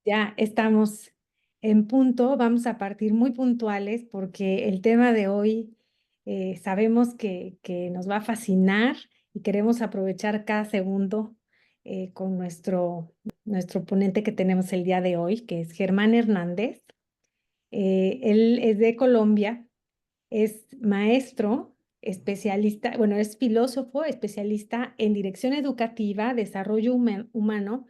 Ya estamos en punto, vamos a partir muy puntuales porque el tema de hoy sabemos que nos va a fascinar y queremos aprovechar cada segundo con nuestro ponente que tenemos el día de hoy, que es Germán Hernández. Él es de Colombia, es maestro, especialista, bueno, es filósofo, especialista en dirección educativa, desarrollo humano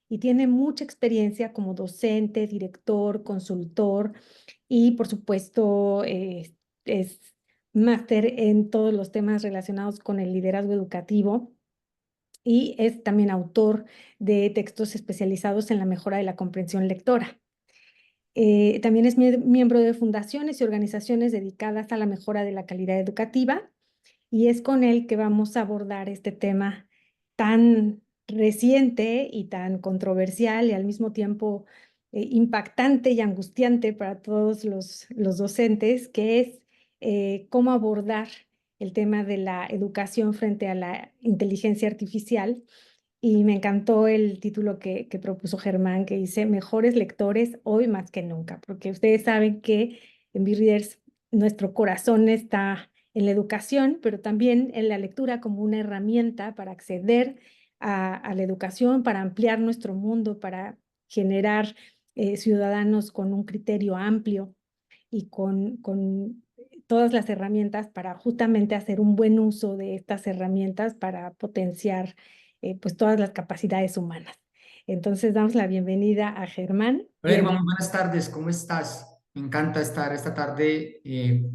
y tiene mucha experiencia como docente, director, consultor y, por supuesto, es máster en todos los temas relacionados con el liderazgo educativo y es también autor de textos especializados en la mejora de la comprensión lectora. También es miembro de fundaciones y organizaciones dedicadas a la mejora de la calidad educativa y es con él que vamos a abordar este tema tan reciente y tan controversial y al mismo tiempo impactante y angustiante para todos los docentes, que es cómo abordar el tema de la educación frente a la inteligencia artificial. Y me encantó el título que propuso Germán, que dice Mejores lectores hoy más que nunca, porque ustedes saben que en BeReaders nuestro corazón está en la educación, pero también en la lectura como una herramienta para acceder a la educación, para ampliar nuestro mundo, para generar ciudadanos con un criterio amplio y con todas las herramientas para justamente hacer un buen uso de estas herramientas para potenciar pues todas las capacidades humanas. Entonces damos la bienvenida a Germán. Hola, Irma, muy buenas tardes, ¿cómo estás? Me encanta estar esta tarde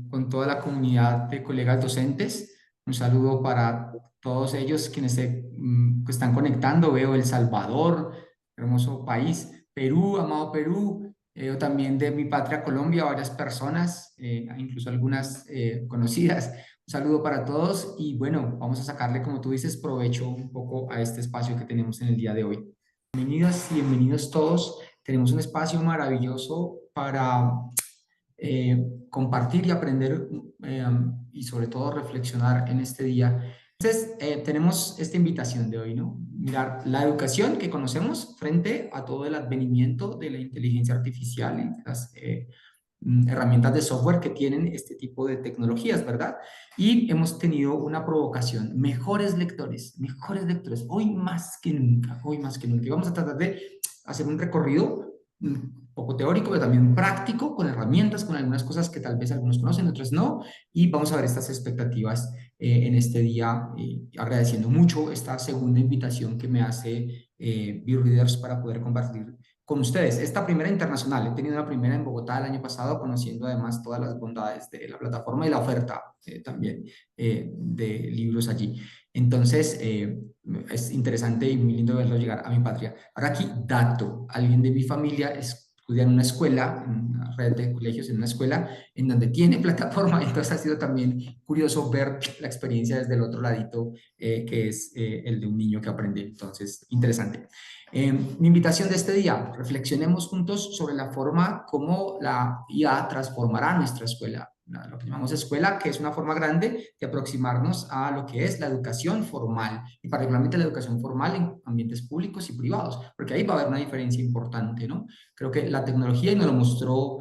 con toda la comunidad de colegas docentes. Un saludo para todos ellos quienes que están conectando. Veo El Salvador, hermoso país, Perú, amado Perú. Veo también de mi patria Colombia varias personas, incluso algunas conocidas. Un saludo para todos y bueno, vamos a sacarle, como tú dices, provecho un poco a este espacio que tenemos en el día de hoy. Bienvenidas y bienvenidos todos. Tenemos un espacio maravilloso para eh, compartir y aprender y sobre todo reflexionar en este día. Entonces, tenemos esta invitación de hoy, ¿no? Mirar la educación que conocemos frente a todo el advenimiento de la inteligencia artificial y las herramientas de software que tienen este tipo de tecnologías, ¿verdad? Y hemos tenido una provocación, mejores lectores, hoy más que nunca, hoy más que nunca. Y vamos a tratar de hacer un recorrido un poco teórico, pero también práctico, con herramientas, con algunas cosas que tal vez algunos conocen, otros no, y vamos a ver estas expectativas en este día, agradeciendo mucho esta segunda invitación que me hace BeReaders para poder compartir con ustedes. Esta primera internacional, he tenido una primera en Bogotá el año pasado, conociendo además todas las bondades de la plataforma y la oferta también de libros allí. Entonces, es interesante y muy lindo verlo llegar a mi patria. Ahora aquí, dato, alguien de mi familia estudia en una escuela, en una red de colegios, en una escuela en donde tiene plataforma, entonces ha sido también curioso ver la experiencia desde el otro ladito, que es el de un niño que aprende, entonces interesante. Mi invitación de este día, reflexionemos juntos sobre la forma como la IA transformará nuestra escuela, lo que llamamos escuela, que es una forma grande de aproximarnos a lo que es la educación formal, y particularmente la educación formal en ambientes públicos y privados, porque ahí va a haber una diferencia importante, ¿no? Creo que la tecnología, y nos lo mostró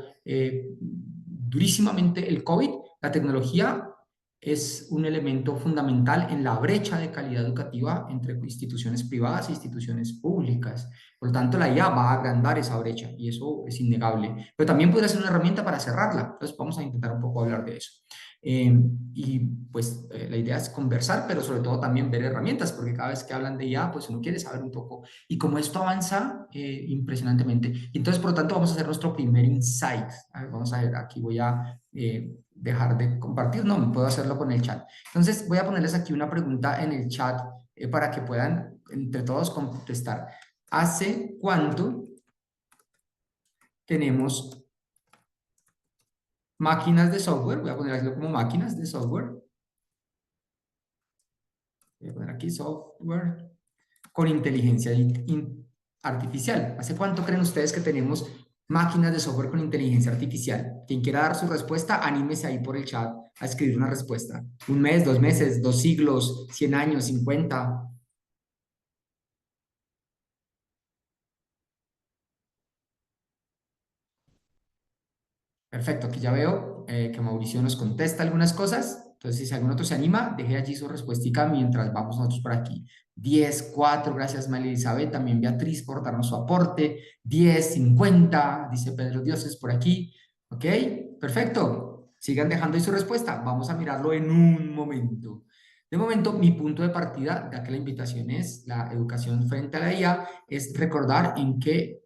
durísimamente el COVID, la tecnología es un elemento fundamental en la brecha de calidad educativa entre instituciones privadas e instituciones públicas. Por lo tanto, la IA va a agrandar esa brecha y eso es innegable. Pero también puede ser una herramienta para cerrarla. Entonces, vamos a intentar un poco hablar de eso. Eh, y pues la idea es conversar, pero sobre todo también ver herramientas, porque cada vez que hablan de IA, pues uno quiere saber un poco. Y como esto avanza impresionantemente. Entonces, por lo tanto, vamos a hacer nuestro primer insight. A ver, vamos a ver, aquí voy a dejar de compartir. No, puedo hacerlo con el chat. Entonces, voy a ponerles aquí una pregunta en el chat para que puedan entre todos contestar. ¿Hace cuánto tenemos máquinas de software? Voy a ponerlo como máquinas de software. Voy a poner aquí software con inteligencia artificial. ¿Hace cuánto creen ustedes que tenemos máquinas de software con inteligencia artificial? Quien quiera dar su respuesta, anímese ahí por el chat a escribir una respuesta. Un mes, 2 meses, 2 siglos, 100 años, 50. Perfecto, aquí ya veo que Mauricio nos contesta algunas cosas. Entonces, si algún otro se anima, deje allí su respuestica mientras vamos nosotros por aquí. 10, 4, gracias María Elizabeth, también Beatriz por darnos su aporte. 10, 50, dice Pedro Dioses por aquí. Ok, perfecto. Sigan dejando ahí su respuesta. Vamos a mirarlo en un momento. De momento, mi punto de partida, ya que la invitación es la educación frente a la IA, es recordar en qué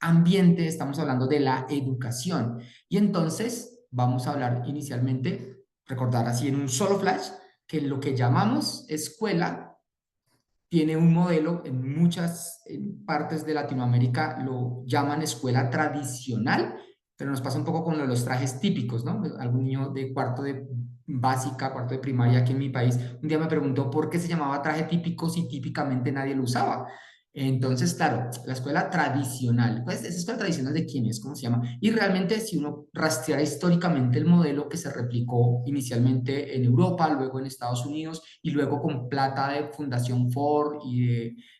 ambiente estamos hablando de la educación. Y entonces vamos a hablar inicialmente, recordar así en un solo flash, que lo que llamamos escuela tiene un modelo en muchas partes de Latinoamérica, lo llaman escuela tradicional, pero nos pasa un poco con lo de los trajes típicos, ¿no? Algún niño de cuarto de básica, cuarto de primaria aquí en mi país, un día me preguntó por qué se llamaba traje típico si típicamente nadie lo usaba. Entonces, claro, la escuela tradicional, pues esa escuela tradicional de quién es, cómo se llama. Y realmente si uno rastreara históricamente el modelo que se replicó inicialmente en Europa, luego en Estados Unidos y luego con plata de Fundación Ford y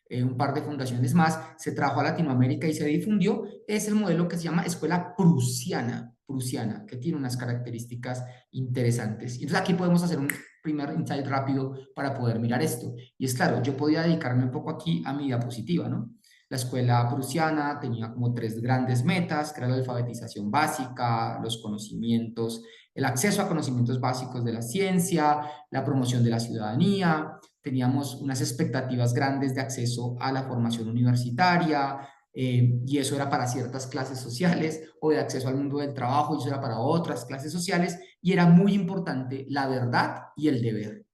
de un par de fundaciones más, se trajo a Latinoamérica y se difundió, es el modelo que se llama escuela prusiana, que tiene unas características interesantes. Entonces aquí podemos hacer un primer insight rápido para poder mirar esto. Y es claro, yo podía dedicarme un poco aquí a mi diapositiva, ¿no? La escuela prusiana tenía como tres grandes metas, que era la alfabetización básica, los conocimientos, el acceso a conocimientos básicos de la ciencia, la promoción de la ciudadanía. Teníamos unas expectativas grandes de acceso a la formación universitaria, y eso era para ciertas clases sociales, o de acceso al mundo del trabajo, y eso era para otras clases sociales, y era muy importante la verdad y el deber.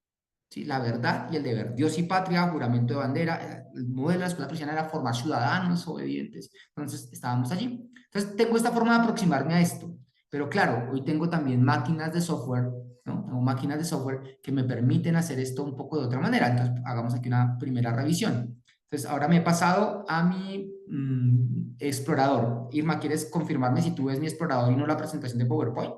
¿Sí? La verdad y el deber. Dios y patria, juramento de bandera. El modelo de la escuela cristiana era formar ciudadanos obedientes. Entonces, estábamos allí. Entonces, tengo esta forma de aproximarme a esto. Pero claro, hoy tengo también máquinas de software, ¿no? Tengo máquinas de software que me permiten hacer esto un poco de otra manera. Entonces, hagamos aquí una primera revisión. Entonces, ahora me he pasado a mi explorador. Irma, ¿quieres confirmarme si tú ves mi explorador y no la presentación de PowerPoint?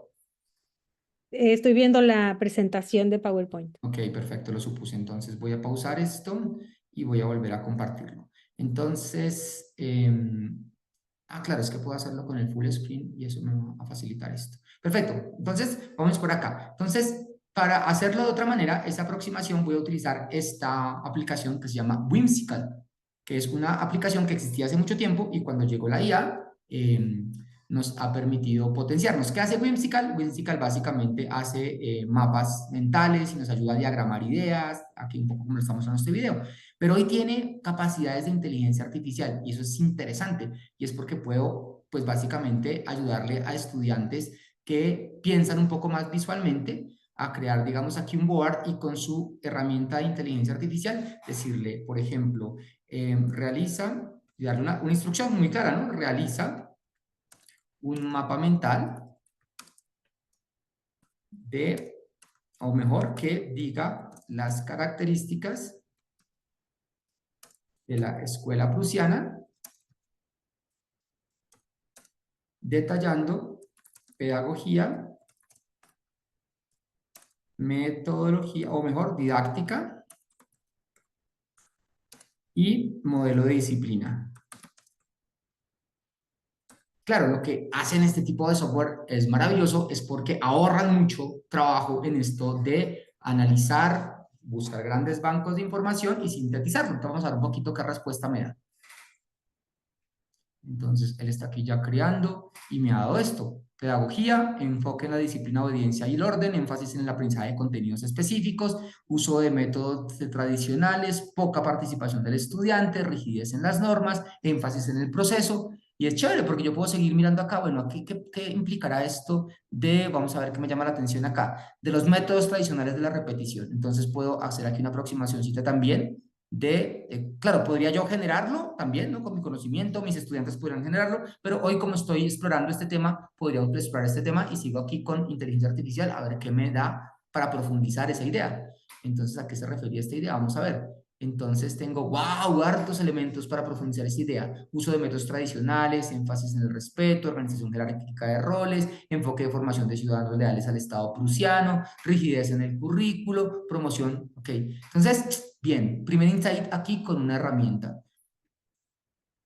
Estoy viendo la presentación de PowerPoint. Ok, perfecto, lo supuse. Entonces voy a pausar esto y voy a volver a compartirlo. Entonces, claro, es que puedo hacerlo con el full screen y eso me va a facilitar esto. Perfecto, entonces vamos por acá. Entonces, para hacerlo de otra manera, esta aproximación voy a utilizar esta aplicación que se llama Whimsical, que es una aplicación que existía hace mucho tiempo y cuando llegó la IA, nos ha permitido potenciarnos. ¿Qué hace Whimsical? Whimsical básicamente hace mapas mentales y nos ayuda a diagramar ideas, aquí un poco como lo estamos en este video, pero hoy tiene capacidades de inteligencia artificial y eso es interesante y es porque puedo, pues básicamente ayudarle a estudiantes que piensan un poco más visualmente a crear, digamos, aquí un board y con su herramienta de inteligencia artificial decirle, por ejemplo, realiza, y darle una instrucción muy clara, ¿no? Realiza un mapa mental de, o mejor, que diga las características de la escuela prusiana, detallando pedagogía, metodología, o mejor, didáctica y modelo de disciplina. Claro, lo que hacen este tipo de software es maravilloso, es porque ahorran mucho trabajo en esto de analizar, buscar grandes bancos de información y sintetizarlo. Entonces, vamos a ver un poquito qué respuesta me da. Entonces, él está aquí ya creando y me ha dado esto. Pedagogía, enfoque en la disciplina, obediencia y el orden, énfasis en el aprendizaje de contenidos específicos, uso de métodos tradicionales, poca participación del estudiante, rigidez en las normas, énfasis en el proceso. Y es chévere porque yo puedo seguir mirando acá, bueno, aquí qué implicará esto de, vamos a ver qué me llama la atención acá, de los métodos tradicionales de la repetición. Entonces puedo hacer aquí una aproximacióncita también claro, podría yo generarlo también, ¿no? Con mi conocimiento, mis estudiantes podrían generarlo, pero hoy como estoy explorando este tema, podría explorar este tema y sigo aquí con inteligencia artificial a ver qué me da para profundizar esa idea. Entonces, ¿a qué se refería esta idea? Vamos a ver. Entonces tengo, wow, hartos elementos para profundizar esta idea. Uso de métodos tradicionales, énfasis en el respeto, organización jerárquica de roles, enfoque de formación de ciudadanos leales al Estado prusiano, rigidez en el currículo, promoción, ok. Entonces, bien, primer insight aquí con una herramienta.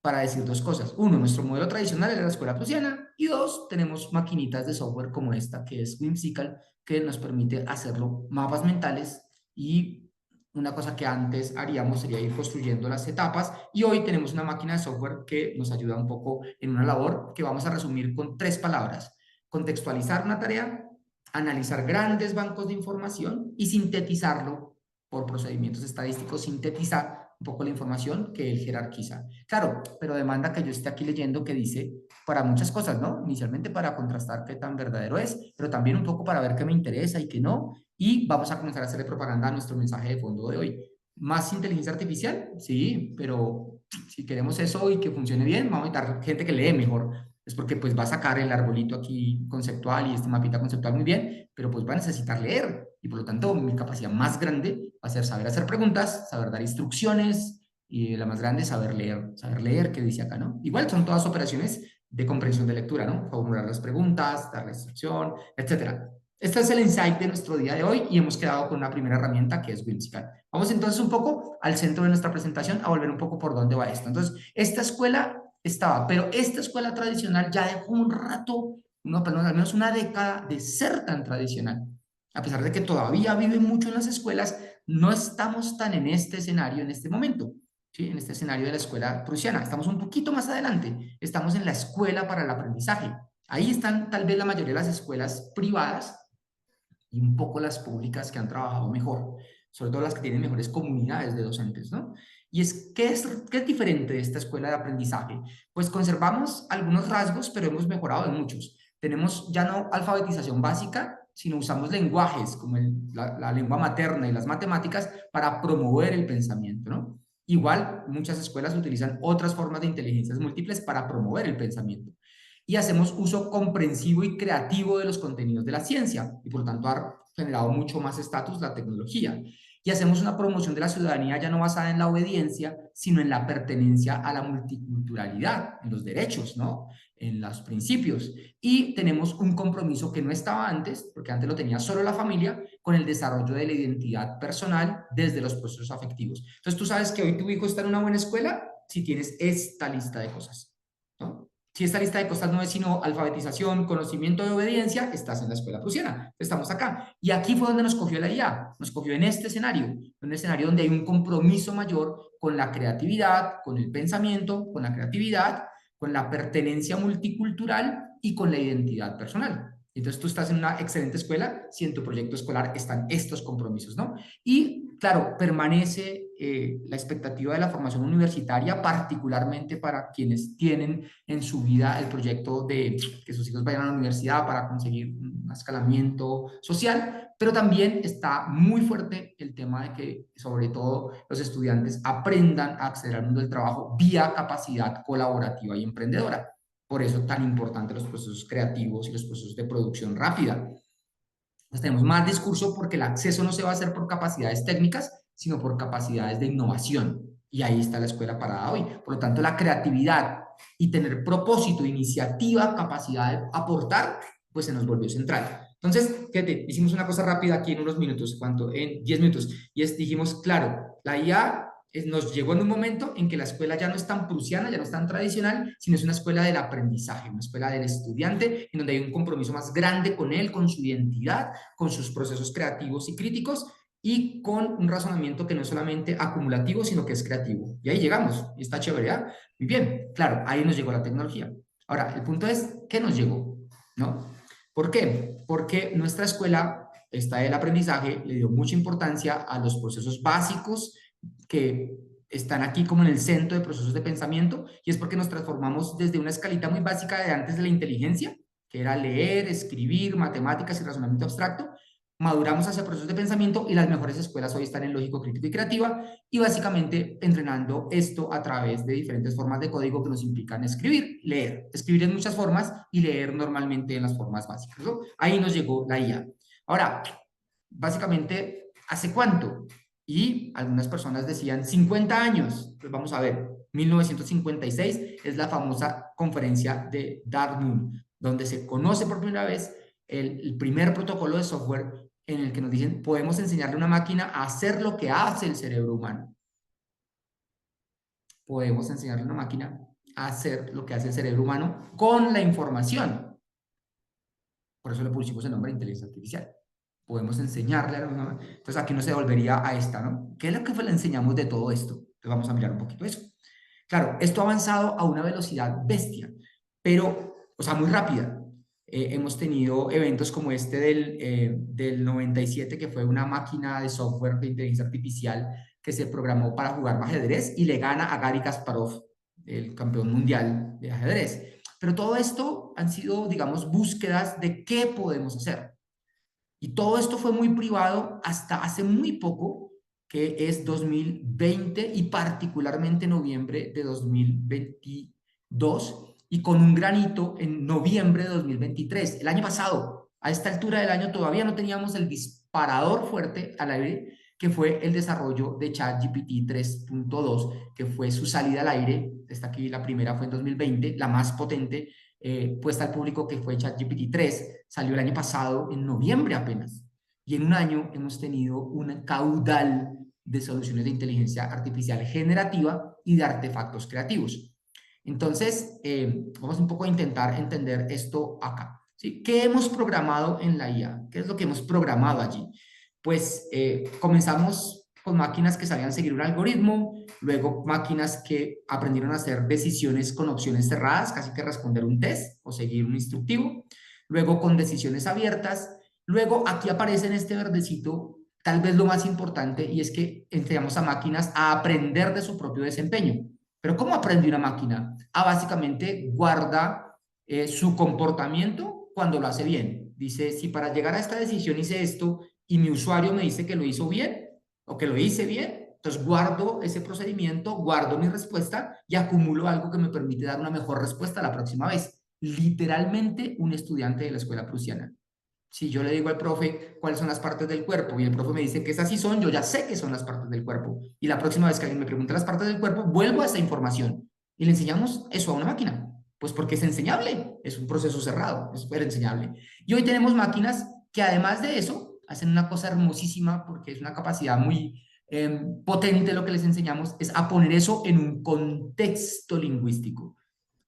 para decir dos cosas. Uno, nuestro modelo tradicional era la escuela prusiana, y dos, tenemos maquinitas de software como esta, que es Whimsical, que nos permite hacerlo mapas mentales, y una cosa que antes haríamos sería ir construyendo las etapas, y hoy tenemos una máquina de software que nos ayuda un poco en una labor que vamos a resumir con tres palabras: contextualizar una tarea, analizar grandes bancos de información y sintetizarlo por procedimientos estadísticos, sintetizar un poco la información que él jerarquiza. Claro, pero demanda que yo esté aquí leyendo que dice para muchas cosas, ¿no? Inicialmente para contrastar qué tan verdadero es, pero también un poco para ver qué me interesa y qué no. Y vamos a comenzar a hacerle propaganda a nuestro mensaje de fondo de hoy. ¿Más inteligencia artificial? Sí, pero si queremos eso y que funcione bien, vamos a necesitar gente que lee mejor. Es porque pues va a sacar el arbolito aquí conceptual y este mapita conceptual muy bien, pero pues va a necesitar leer, y por lo tanto mi capacidad más grande va a ser saber hacer preguntas, saber dar instrucciones, y la más grande saber leer qué dice acá, ¿no? Igual son todas operaciones de comprensión de lectura, ¿no? Formular las preguntas, dar la instrucción, etcétera. Este es el insight de nuestro día de hoy, y hemos quedado con una primera herramienta que es Whimsical. Vamos entonces un poco al centro de nuestra presentación, a volver un poco por dónde va esto. Entonces, esta escuela estaba, pero esta escuela tradicional ya dejó un rato, no, perdón, al menos una década de ser tan tradicional. A pesar de que todavía viven mucho en las escuelas, no estamos tan en este escenario en este momento, ¿sí? En este escenario de la escuela prusiana. Estamos un poquito más adelante, estamos en la escuela para el aprendizaje. Ahí están tal vez la mayoría de las escuelas privadas y un poco las públicas que han trabajado mejor, sobre todo las que tienen mejores comunidades de docentes, ¿no? Y ¿qué es diferente de esta escuela de aprendizaje? Pues conservamos algunos rasgos, pero hemos mejorado en muchos. Tenemos ya no alfabetización básica, sino usamos lenguajes como la lengua materna y las matemáticas para promover el pensamiento, ¿no? Igual, muchas escuelas utilizan otras formas de inteligencias múltiples para promover el pensamiento, y hacemos uso comprensivo y creativo de los contenidos de la ciencia, y por lo tanto ha generado mucho más estatus la tecnología. Y hacemos una promoción de la ciudadanía ya no basada en la obediencia, sino en la pertenencia a la multiculturalidad, en los derechos, ¿no? En los principios. Y tenemos un compromiso que no estaba antes, porque antes lo tenía solo la familia, con el desarrollo de la identidad personal desde los procesos afectivos. Entonces tú sabes que hoy tu hijo está en una buena escuela si tienes esta lista de cosas, ¿no? Si esta lista de cosas no es sino alfabetización, conocimiento de obediencia, estás en la escuela prusiana. Estamos acá. Y aquí fue donde nos cogió la IA. Nos cogió en este escenario, en un escenario donde hay un compromiso mayor con la creatividad, con el pensamiento, con la creatividad, con la pertenencia multicultural y con la identidad personal. Entonces tú estás en una excelente escuela si en tu proyecto escolar están estos compromisos, ¿no? Y claro, permanece la expectativa de la formación universitaria, particularmente para quienes tienen en su vida el proyecto de que sus hijos vayan a la universidad para conseguir un escalamiento social, pero también está muy fuerte el tema de que, sobre todo, los estudiantes aprendan a acceder al mundo del trabajo vía capacidad colaborativa y emprendedora. Por eso tan importante los procesos creativos y los procesos de producción rápida. Entonces tenemos más discurso porque el acceso no se va a hacer por capacidades técnicas, sino por capacidades de innovación. Y ahí está la escuela parada hoy. Por lo tanto, la creatividad y tener propósito, iniciativa, capacidad de aportar, pues se nos volvió central. Entonces, fíjate, hicimos una cosa rápida aquí en unos minutos, ¿cuánto? En 10 minutos. Y dijimos, claro, la IA nos llegó en un momento en que la escuela ya no es tan prusiana, ya no es tan tradicional, sino es una escuela del aprendizaje, una escuela del estudiante, en donde hay un compromiso más grande con él, con su identidad, con sus procesos creativos y críticos, y con un razonamiento que no es solamente acumulativo, sino que es creativo. Y ahí llegamos, y está chévere, ¿eh? Muy bien, claro, ahí nos llegó la tecnología. Ahora, el punto es, ¿qué nos llegó? ¿No? ¿Por qué? Porque nuestra escuela, esta del aprendizaje, le dio mucha importancia a los procesos básicos que están aquí como en el centro de procesos de pensamiento, y es porque nos transformamos desde una escalita muy básica de antes de la inteligencia, que era leer, escribir, matemáticas y razonamiento abstracto. Maduramos hacia procesos de pensamiento, y las mejores escuelas hoy están en lógico, crítico y creativa, y básicamente entrenando esto a través de diferentes formas de código que nos implican escribir, leer, escribir en muchas formas y leer normalmente en las formas básicas, ¿no? Ahí nos llegó la IA. Ahora, básicamente, ¿hace cuánto? Y algunas personas decían 50 años. Pues vamos a ver, 1956 es la famosa conferencia de Dartmouth, donde se conoce por primera vez el primer protocolo de software en el que nos dicen, podemos enseñarle a una máquina a hacer lo que hace el cerebro humano. Podemos enseñarle a una máquina hacer lo que hace el cerebro humano con la información. Por eso le pusimos el nombre de inteligencia artificial. Podemos enseñarle a los... Entonces aquí no se volvería a esta, ¿no? ¿Qué es lo que le enseñamos de todo esto? Entonces vamos a mirar un poquito eso. Claro, esto ha avanzado a una velocidad bestia, pero, o sea, muy rápida. Hemos tenido eventos como este del 97, que fue una máquina de software de inteligencia artificial que se programó para jugar ajedrez y le gana a Garry Kasparov, el campeón mundial de ajedrez. Pero todo esto han sido, digamos, búsquedas de qué podemos hacer. Y todo esto fue muy privado hasta hace muy poco, que es 2020 y particularmente noviembre de 2022, y con un granito en noviembre de 2023. El año pasado, a esta altura del año, todavía no teníamos el disparador fuerte al aire, que fue el desarrollo de ChatGPT 3.2, que fue su salida al aire. Esta aquí, la primera fue en 2020, la más potente, puesta al público, que fue ChatGPT 3, salió el año pasado en noviembre apenas. Y en un año hemos tenido un caudal de soluciones de inteligencia artificial generativa y de artefactos creativos. Entonces, vamos un poco a intentar entender esto acá, ¿sí? ¿Qué hemos programado en la IA? ¿Qué es lo que hemos programado allí? Pues comenzamos con máquinas que sabían seguir un algoritmo, luego máquinas que aprendieron a hacer decisiones con opciones cerradas, casi que responder un test o seguir un instructivo, luego con decisiones abiertas, luego aquí aparece en este verdecito tal vez lo más importante, y es que enseñamos a máquinas a aprender de su propio desempeño. Pero ¿cómo aprende una máquina? Básicamente guarda su comportamiento cuando lo hace bien. Dice, si para llegar a esta decisión hice esto y mi usuario me dice que lo hizo bien o que lo hice bien, entonces guardo ese procedimiento, guardo mi respuesta y acumulo algo que me permite dar una mejor respuesta la próxima vez. Literalmente un estudiante de la escuela prusiana. Si yo le digo al profe cuáles son las partes del cuerpo y el profe me dice que esas sí son, yo ya sé que son las partes del cuerpo. Y la próxima vez que alguien me pregunta las partes del cuerpo, vuelvo a esa información y le enseñamos eso a una máquina. Pues porque es enseñable, es un proceso cerrado, es súper enseñable. Y hoy tenemos máquinas que además de eso hacen una cosa hermosísima, porque es una capacidad muy potente. Lo que les enseñamos es a poner eso en un contexto lingüístico,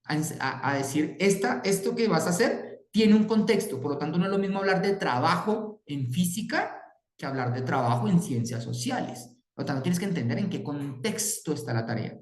a decir, esto que vas a hacer tiene un contexto. Por lo tanto, no es lo mismo hablar de trabajo en física que hablar de trabajo en ciencias sociales. Por lo tanto, tienes que entender en qué contexto está la tarea.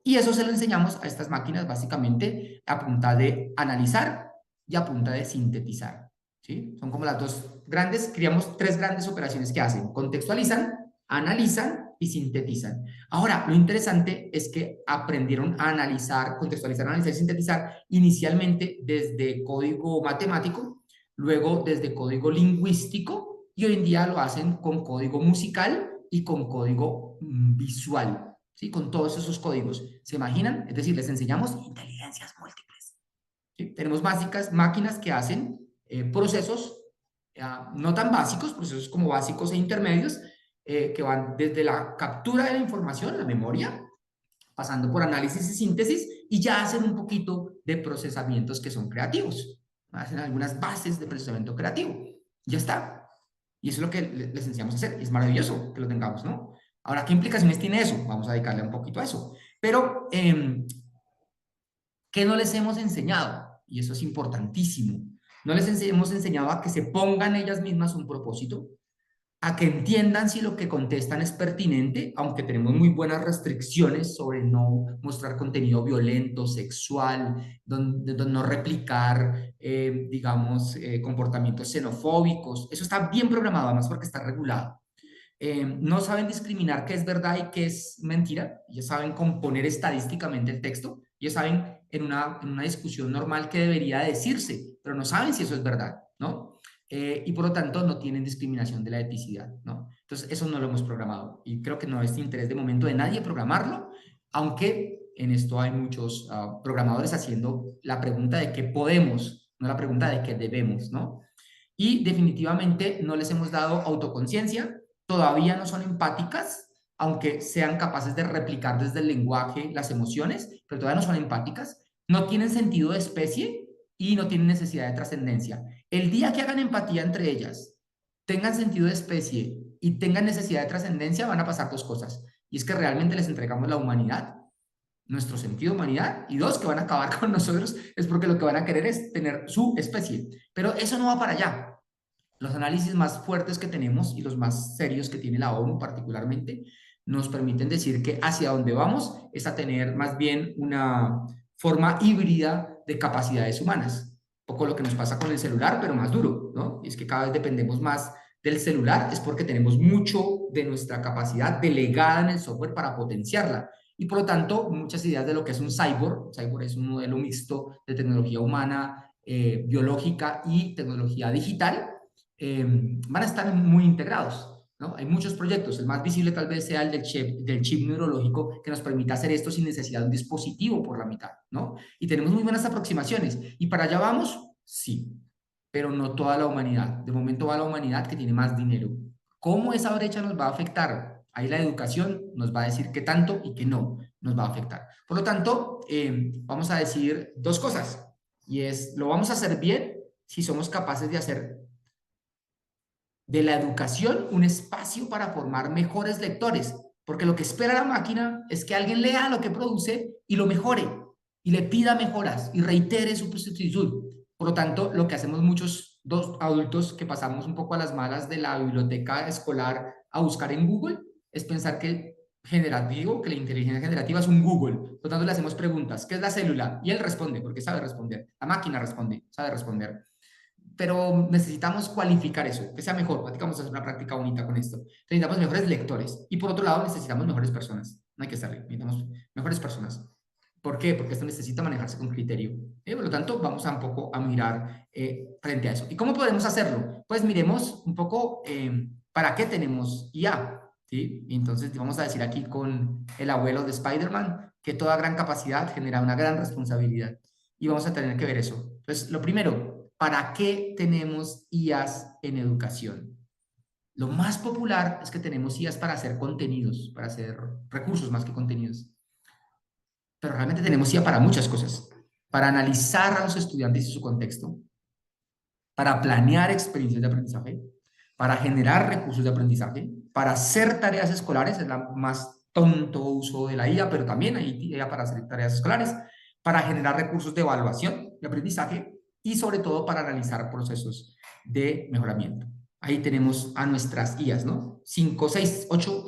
Y eso se lo enseñamos a estas máquinas básicamente a punta de analizar y a punta de sintetizar, ¿sí? Son como las dos grandes, creamos tres grandes operaciones que hacen: contextualizan, analizan y sintetizan. Ahora, lo interesante es que aprendieron a analizar, contextualizar, analizar y sintetizar inicialmente desde código matemático, luego desde código lingüístico, y hoy en día lo hacen con código musical y con código visual, ¿sí? Con todos esos códigos. ¿Se imaginan? Es decir, les enseñamos inteligencias múltiples, ¿sí? Tenemos básicas, máquinas que hacen procesos no tan básicos, procesos como básicos e intermedios, que van desde la captura de la información, la memoria, pasando por análisis y síntesis, y ya hacen un poquito de procesamientos que son creativos. Hacen algunas bases de procesamiento creativo. Ya está. Y eso es lo que les enseñamos a hacer. Es maravilloso que lo tengamos, ¿no? Ahora, ¿qué implicaciones tiene eso? Vamos a dedicarle un poquito a eso. Pero, ¿qué no les hemos enseñado? Y eso es importantísimo. No les hemos enseñado a que se pongan ellas mismas un propósito, a que entiendan si lo que contestan es pertinente, aunque tenemos muy buenas restricciones sobre no mostrar contenido violento, sexual, no replicar, digamos, comportamientos xenofóbicos. Eso está bien programado, además, porque está regulado. No saben discriminar qué es verdad y qué es mentira. Ellos saben componer estadísticamente el texto. Ellos saben en una discusión normal qué debería decirse, pero no saben si eso es verdad, ¿no? Y por lo tanto no tienen discriminación de la eticidad, ¿no? Entonces eso no lo hemos programado y creo que no es interés de momento de nadie programarlo, aunque en esto hay muchos programadores haciendo la pregunta de qué podemos, no la pregunta de qué debemos, ¿no? Y definitivamente no les hemos dado autoconciencia, todavía no son empáticas, aunque sean capaces de replicar desde el lenguaje las emociones, pero todavía no son empáticas, no tienen sentido de especie y no tienen necesidad de trascendencia. El día que hagan empatía entre ellas, tengan sentido de especie y tengan necesidad de trascendencia, van a pasar dos cosas. Y es que realmente les entregamos la humanidad, nuestro sentido de humanidad, y dos, que van a acabar con nosotros, es porque lo que van a querer es tener su especie. Pero eso no va para allá. Los análisis más fuertes que tenemos y los más serios que tiene la ONU particularmente nos permiten decir que hacia donde vamos es a tener más bien una forma híbrida de capacidades humanas. Un poco lo que nos pasa con el celular, pero más duro, ¿no? Y es que cada vez dependemos más del celular, es porque tenemos mucho de nuestra capacidad delegada en el software para potenciarla. Y por lo tanto, muchas ideas de lo que es un cyborg, cyborg es un modelo mixto de tecnología humana, biológica y tecnología digital, van a estar muy integrados, ¿no? Hay muchos proyectos, el más visible tal vez sea el del chip neurológico que nos permita hacer esto sin necesidad de un dispositivo por la mitad, ¿no? Y tenemos muy buenas aproximaciones. ¿Y para allá vamos? Sí, pero no toda la humanidad. De momento va la humanidad que tiene más dinero. ¿Cómo esa brecha nos va a afectar? Ahí la educación nos va a decir qué tanto y qué no nos va a afectar. Por lo tanto, vamos a decir dos cosas, y es, lo vamos a hacer bien si somos capaces de hacer de la educación un espacio para formar mejores lectores, porque lo que espera la máquina es que alguien lea lo que produce y lo mejore, y le pida mejoras y reitere su solicitud. Por lo tanto, lo que hacemos muchos dos adultos que pasamos un poco a las malas de la biblioteca escolar a buscar en Google es pensar que generativo, que la inteligencia generativa es un Google. Por lo tanto, le hacemos preguntas. ¿Qué es la célula? Y él responde, porque sabe responder. La máquina responde, sabe responder, pero necesitamos cualificar eso, que sea mejor. Vamos a hacer una práctica bonita con esto. Necesitamos mejores lectores y por otro lado necesitamos mejores personas. No hay que estarle, necesitamos mejores personas. ¿Por qué? Porque esto necesita manejarse con criterio. Por lo tanto, vamos a un poco a mirar frente a eso. ¿Y cómo podemos hacerlo? Pues miremos un poco para qué tenemos IA. ¿Sí? Entonces vamos a decir aquí con el abuelo de Spider-Man que toda gran capacidad genera una gran responsabilidad. Y vamos a tener que ver eso. Entonces, lo primero, ¿para qué tenemos IAs en educación? Lo más popular es que tenemos IAs para hacer contenidos, para hacer recursos más que contenidos. Pero realmente tenemos IA para muchas cosas. Para analizar a los estudiantes y su contexto, para planear experiencias de aprendizaje, para generar recursos de aprendizaje, para hacer tareas escolares, es la más tonto uso de la IA, pero también hay IA para hacer tareas escolares, para generar recursos de evaluación de aprendizaje y sobre todo para analizar procesos de mejoramiento. Ahí tenemos a nuestras IAs, ¿no? 5, 6, 8,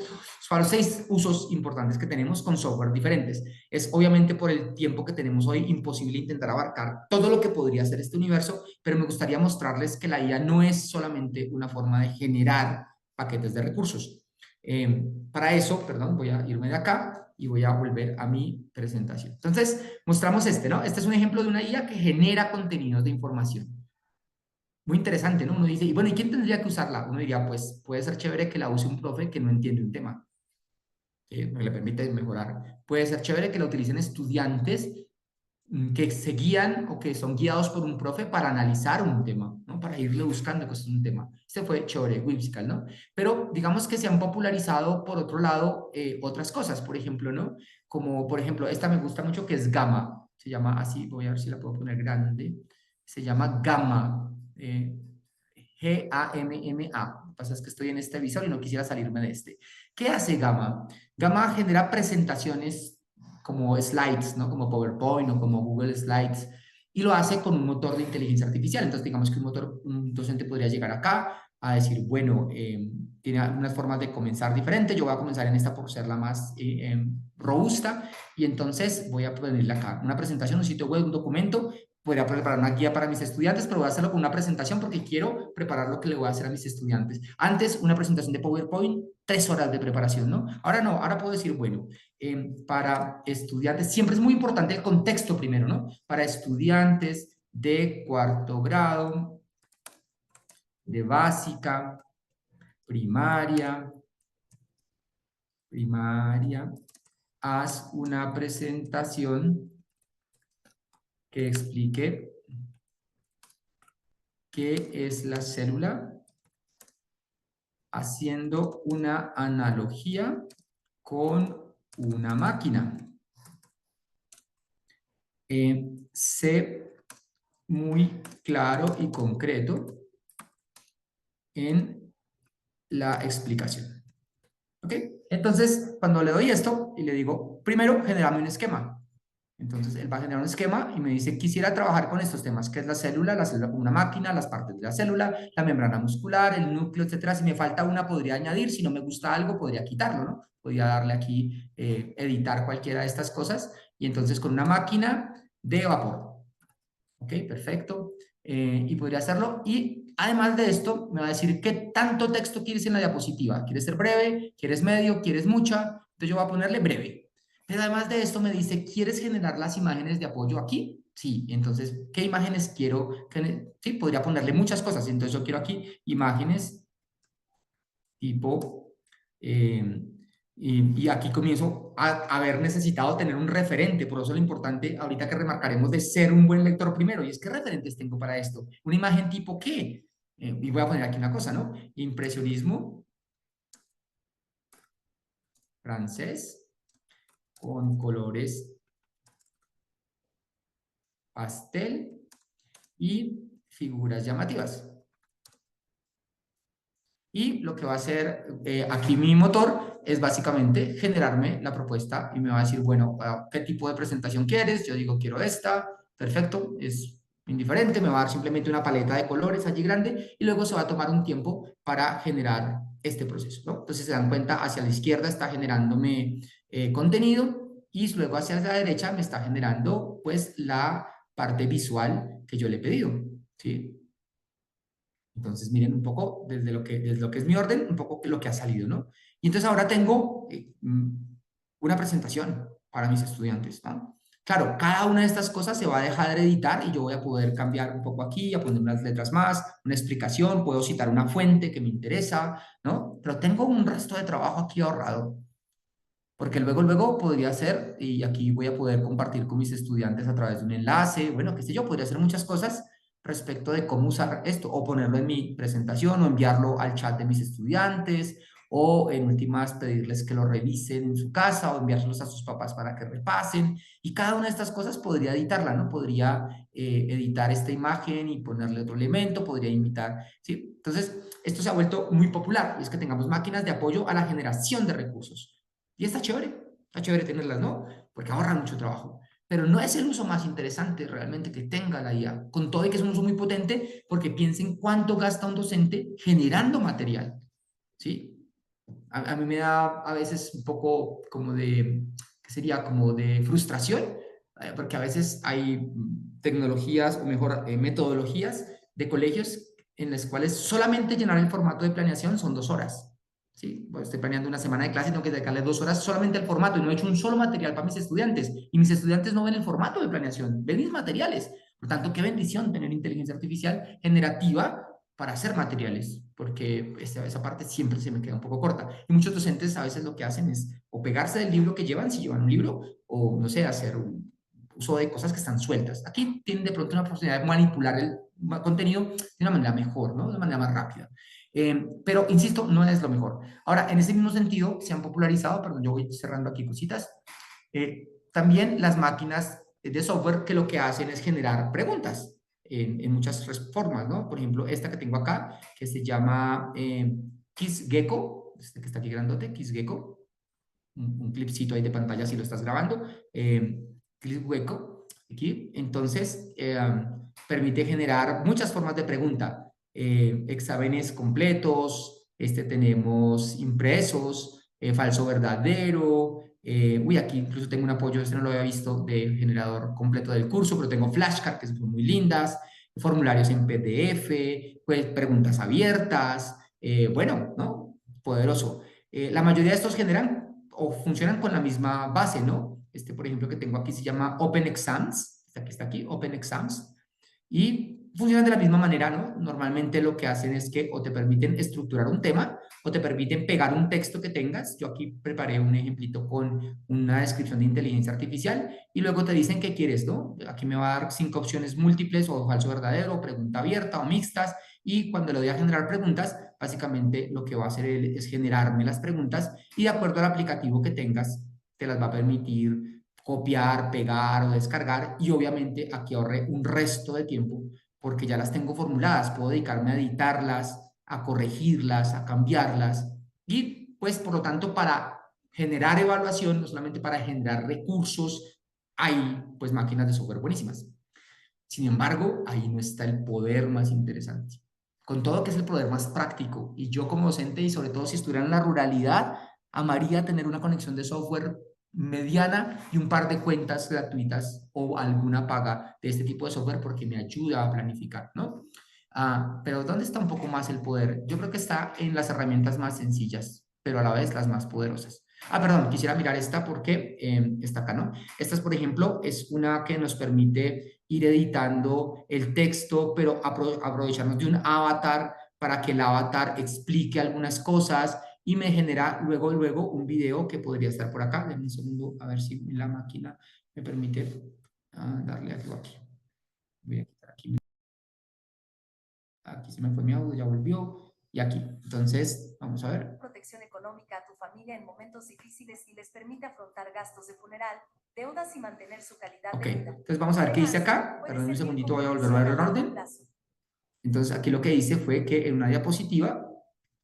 para 6 usos importantes que tenemos con software diferentes. Es obviamente por el tiempo que tenemos hoy imposible intentar abarcar todo lo que podría ser este universo, pero me gustaría mostrarles que la IA no es solamente una forma de generar paquetes de recursos. Para eso, perdón, voy a irme de acá y voy a volver a mi presentación. Entonces, mostramos este, ¿no? Este es un ejemplo de una IA que genera contenidos de información. Muy interesante, ¿no? Uno dice, y bueno, ¿y quién tendría que usarla? Uno diría, pues puede ser chévere que la use un profe que no entiende un tema, que le permite mejorar. Puede ser chévere que la utilicen estudiantes que se guían o que son guiados por un profe para analizar un tema, ¿no? Para irle buscando cosas en un tema. Este fue chévere, whimsical, ¿no? Pero digamos que se han popularizado, por otro lado, otras cosas, por ejemplo, ¿no? Como, por ejemplo, esta me gusta mucho que es Gamma. Se llama así, voy a ver si la puedo poner grande. Se llama Gamma. Gamma. Lo que pasa es que estoy en este visor y no quisiera salirme de este. ¿Qué hace Gamma? Gamma genera presentaciones como slides, ¿no? Como PowerPoint o como Google Slides, y lo hace con un motor de inteligencia artificial. Entonces, digamos que un docente podría llegar acá a decir, bueno, tiene algunas formas de comenzar diferente, yo voy a comenzar en esta por ser la más robusta, y entonces voy a ponerle acá una presentación, un sitio web, un documento. Podría preparar una guía para mis estudiantes, pero voy a hacerlo con una presentación porque quiero preparar lo que le voy a hacer a mis estudiantes. Antes, una presentación de PowerPoint, 3 horas de preparación, ¿no? Ahora no, ahora puedo decir, bueno, para estudiantes, siempre es muy importante el contexto primero, ¿no? Para estudiantes de cuarto grado, de básica, primaria, haz una presentación que explique qué es la célula, haciendo una analogía con una máquina. Sé muy claro y concreto en la explicación. ¿Ok? Entonces, cuando le doy esto, esto y le digo, primero, generame un esquema. Entonces él va a generar un esquema y me dice, quisiera trabajar con estos temas, que es la célula como una máquina, las partes de la célula, la membrana muscular, el núcleo, etcétera. Si me falta una, podría añadir, si no me gusta algo, podría quitarlo, ¿no? Podría darle aquí, editar cualquiera de estas cosas. Y entonces con una máquina de vapor. Ok, perfecto. Y podría hacerlo. Y además de esto, me va a decir qué tanto texto quieres en la diapositiva. ¿Quieres ser breve? ¿Quieres medio? ¿Quieres mucha? Entonces yo voy a ponerle breve. Pero además de esto me dice, ¿quieres generar las imágenes de apoyo aquí? Sí, entonces, ¿qué imágenes quiero? Sí, podría ponerle muchas cosas. Entonces yo quiero aquí imágenes tipo, eh, y aquí comienzo a haber necesitado tener un referente, por eso lo importante ahorita que remarcaremos de ser un buen lector primero, y es qué referentes tengo para esto, una imagen tipo qué, y voy a poner aquí una cosa, ¿no? Impresionismo francés con colores pastel y figuras llamativas. Y lo que va a hacer aquí mi motor es básicamente generarme la propuesta y me va a decir, bueno, ¿qué tipo de presentación quieres? Yo digo, quiero esta, perfecto, es indiferente, me va a dar simplemente una paleta de colores allí grande y luego se va a tomar un tiempo para generar este proceso, ¿no? Entonces se dan cuenta, hacia la izquierda está generándome contenido y luego hacia la derecha me está generando pues la parte visual que yo le he pedido, ¿sí? Entonces, miren un poco desde lo que es mi orden, un poco lo que ha salido, ¿no? Y entonces ahora tengo una presentación para mis estudiantes, ¿no? Claro, cada una de estas cosas se va a dejar de editar y yo voy a poder cambiar un poco aquí, a poner unas letras más, una explicación, puedo citar una fuente que me interesa, ¿no? Pero tengo un resto de trabajo aquí ahorrado, porque luego podría ser, y aquí voy a poder compartir con mis estudiantes a través de un enlace, bueno, qué sé yo, podría hacer muchas cosas respecto de cómo usar esto, o ponerlo en mi presentación, o enviarlo al chat de mis estudiantes, o en últimas pedirles que lo revisen en su casa, o enviárselos a sus papás para que repasen, y cada una de estas cosas podría editarla, ¿no? Podría editar esta imagen y ponerle otro elemento, podría invitar, ¿sí? Entonces, esto se ha vuelto muy popular, y es que tengamos máquinas de apoyo a la generación de recursos. Y está chévere tenerlas, ¿no? Porque ahorran mucho trabajo. Pero no es el uso más interesante realmente que tenga la IA, con todo y que es un uso muy potente, porque piensen cuánto gasta un docente generando material, ¿sí? A mí me da a veces un poco como de, ¿qué sería? Como de frustración, porque a veces hay tecnologías, o mejor, metodologías de colegios en las cuales solamente llenar el formato de planeación son 2 horas. Sí, pues estoy planeando una semana de clase y tengo que dedicarle 2 horas solamente al formato y no he hecho un solo material para mis estudiantes. Y mis estudiantes no ven el formato de planeación, ven mis materiales. Por tanto, qué bendición tener inteligencia artificial generativa para hacer materiales, porque esa parte siempre se me queda un poco corta. Y muchos docentes a veces lo que hacen es o pegarse del libro que llevan, si llevan un libro, o no sé, hacer un uso de cosas que están sueltas. Aquí tienen de pronto una oportunidad de manipular el contenido de una manera mejor, ¿no? De una manera más rápida. Pero, insisto, no es lo mejor. Ahora, en ese mismo sentido, se han popularizado, perdón, yo voy cerrando aquí cositas, también las máquinas de software que lo que hacen es generar preguntas en muchas formas, ¿no? Por ejemplo, esta que tengo acá, que se llama KissGecko, este que está aquí grandote, KissGecko, un clipcito ahí de pantalla si lo estás grabando, KissGecko, aquí, entonces permite generar muchas formas de pregunta, exámenes completos, tenemos impresos, falso verdadero, uy, aquí incluso tengo un apoyo, este no lo había visto, de generador completo del curso, pero tengo flashcards que son muy lindas, formularios en PDF, pues, preguntas abiertas, bueno, ¿no? Poderoso. La mayoría de estos generan o funcionan con la misma base, ¿no? Por ejemplo, que tengo aquí se llama Open Exams, está aquí, Open Exams, y funcionan de la misma manera, ¿no? Normalmente lo que hacen es que o te permiten estructurar un tema o te permiten pegar un texto que tengas. Yo aquí preparé un ejemplito con una descripción de inteligencia artificial y luego te dicen qué quieres, ¿no? Aquí me va a dar 5 opciones múltiples o falso verdadero, pregunta abierta o mixtas y cuando le doy a generar preguntas, básicamente lo que va a hacer es generarme las preguntas y de acuerdo al aplicativo que tengas, te las va a permitir copiar, pegar o descargar y obviamente aquí ahorré un resto de tiempo porque ya las tengo formuladas, puedo dedicarme a editarlas, a corregirlas, a cambiarlas y pues por lo tanto para generar evaluación, no solamente para generar recursos, hay pues máquinas de software buenísimas. Sin embargo, ahí no está el poder más interesante. Con todo que es el poder más práctico. Y yo como docente, y sobre todo si estuviera en la ruralidad, amaría tener una conexión de software mediana y un par de cuentas gratuitas o alguna paga de este tipo de software porque me ayuda a planificar, ¿no? Pero ¿dónde está un poco más el poder? Yo creo que está en las herramientas más sencillas, pero a la vez las más poderosas. Perdón, quisiera mirar esta porque está acá, ¿no? Esta, es, por ejemplo, es una que nos permite ir editando el texto, pero aprovecharnos de un avatar para que el avatar explique algunas cosas y me genera luego un video que podría estar por acá. Denme un segundo a ver si la máquina me permite darle algo aquí. Voy a quitar aquí. Aquí se me fue mi audio, ya volvió. Y aquí. Entonces, vamos a ver. Protección económica a tu familia en momentos difíciles y les permite afrontar gastos de funeral, deudas y mantener su calidad de vida. Entonces vamos a ver qué dice acá. Perdón un segundito, voy a volverlo a ver en orden. Entonces aquí lo que hice fue que en una diapositiva,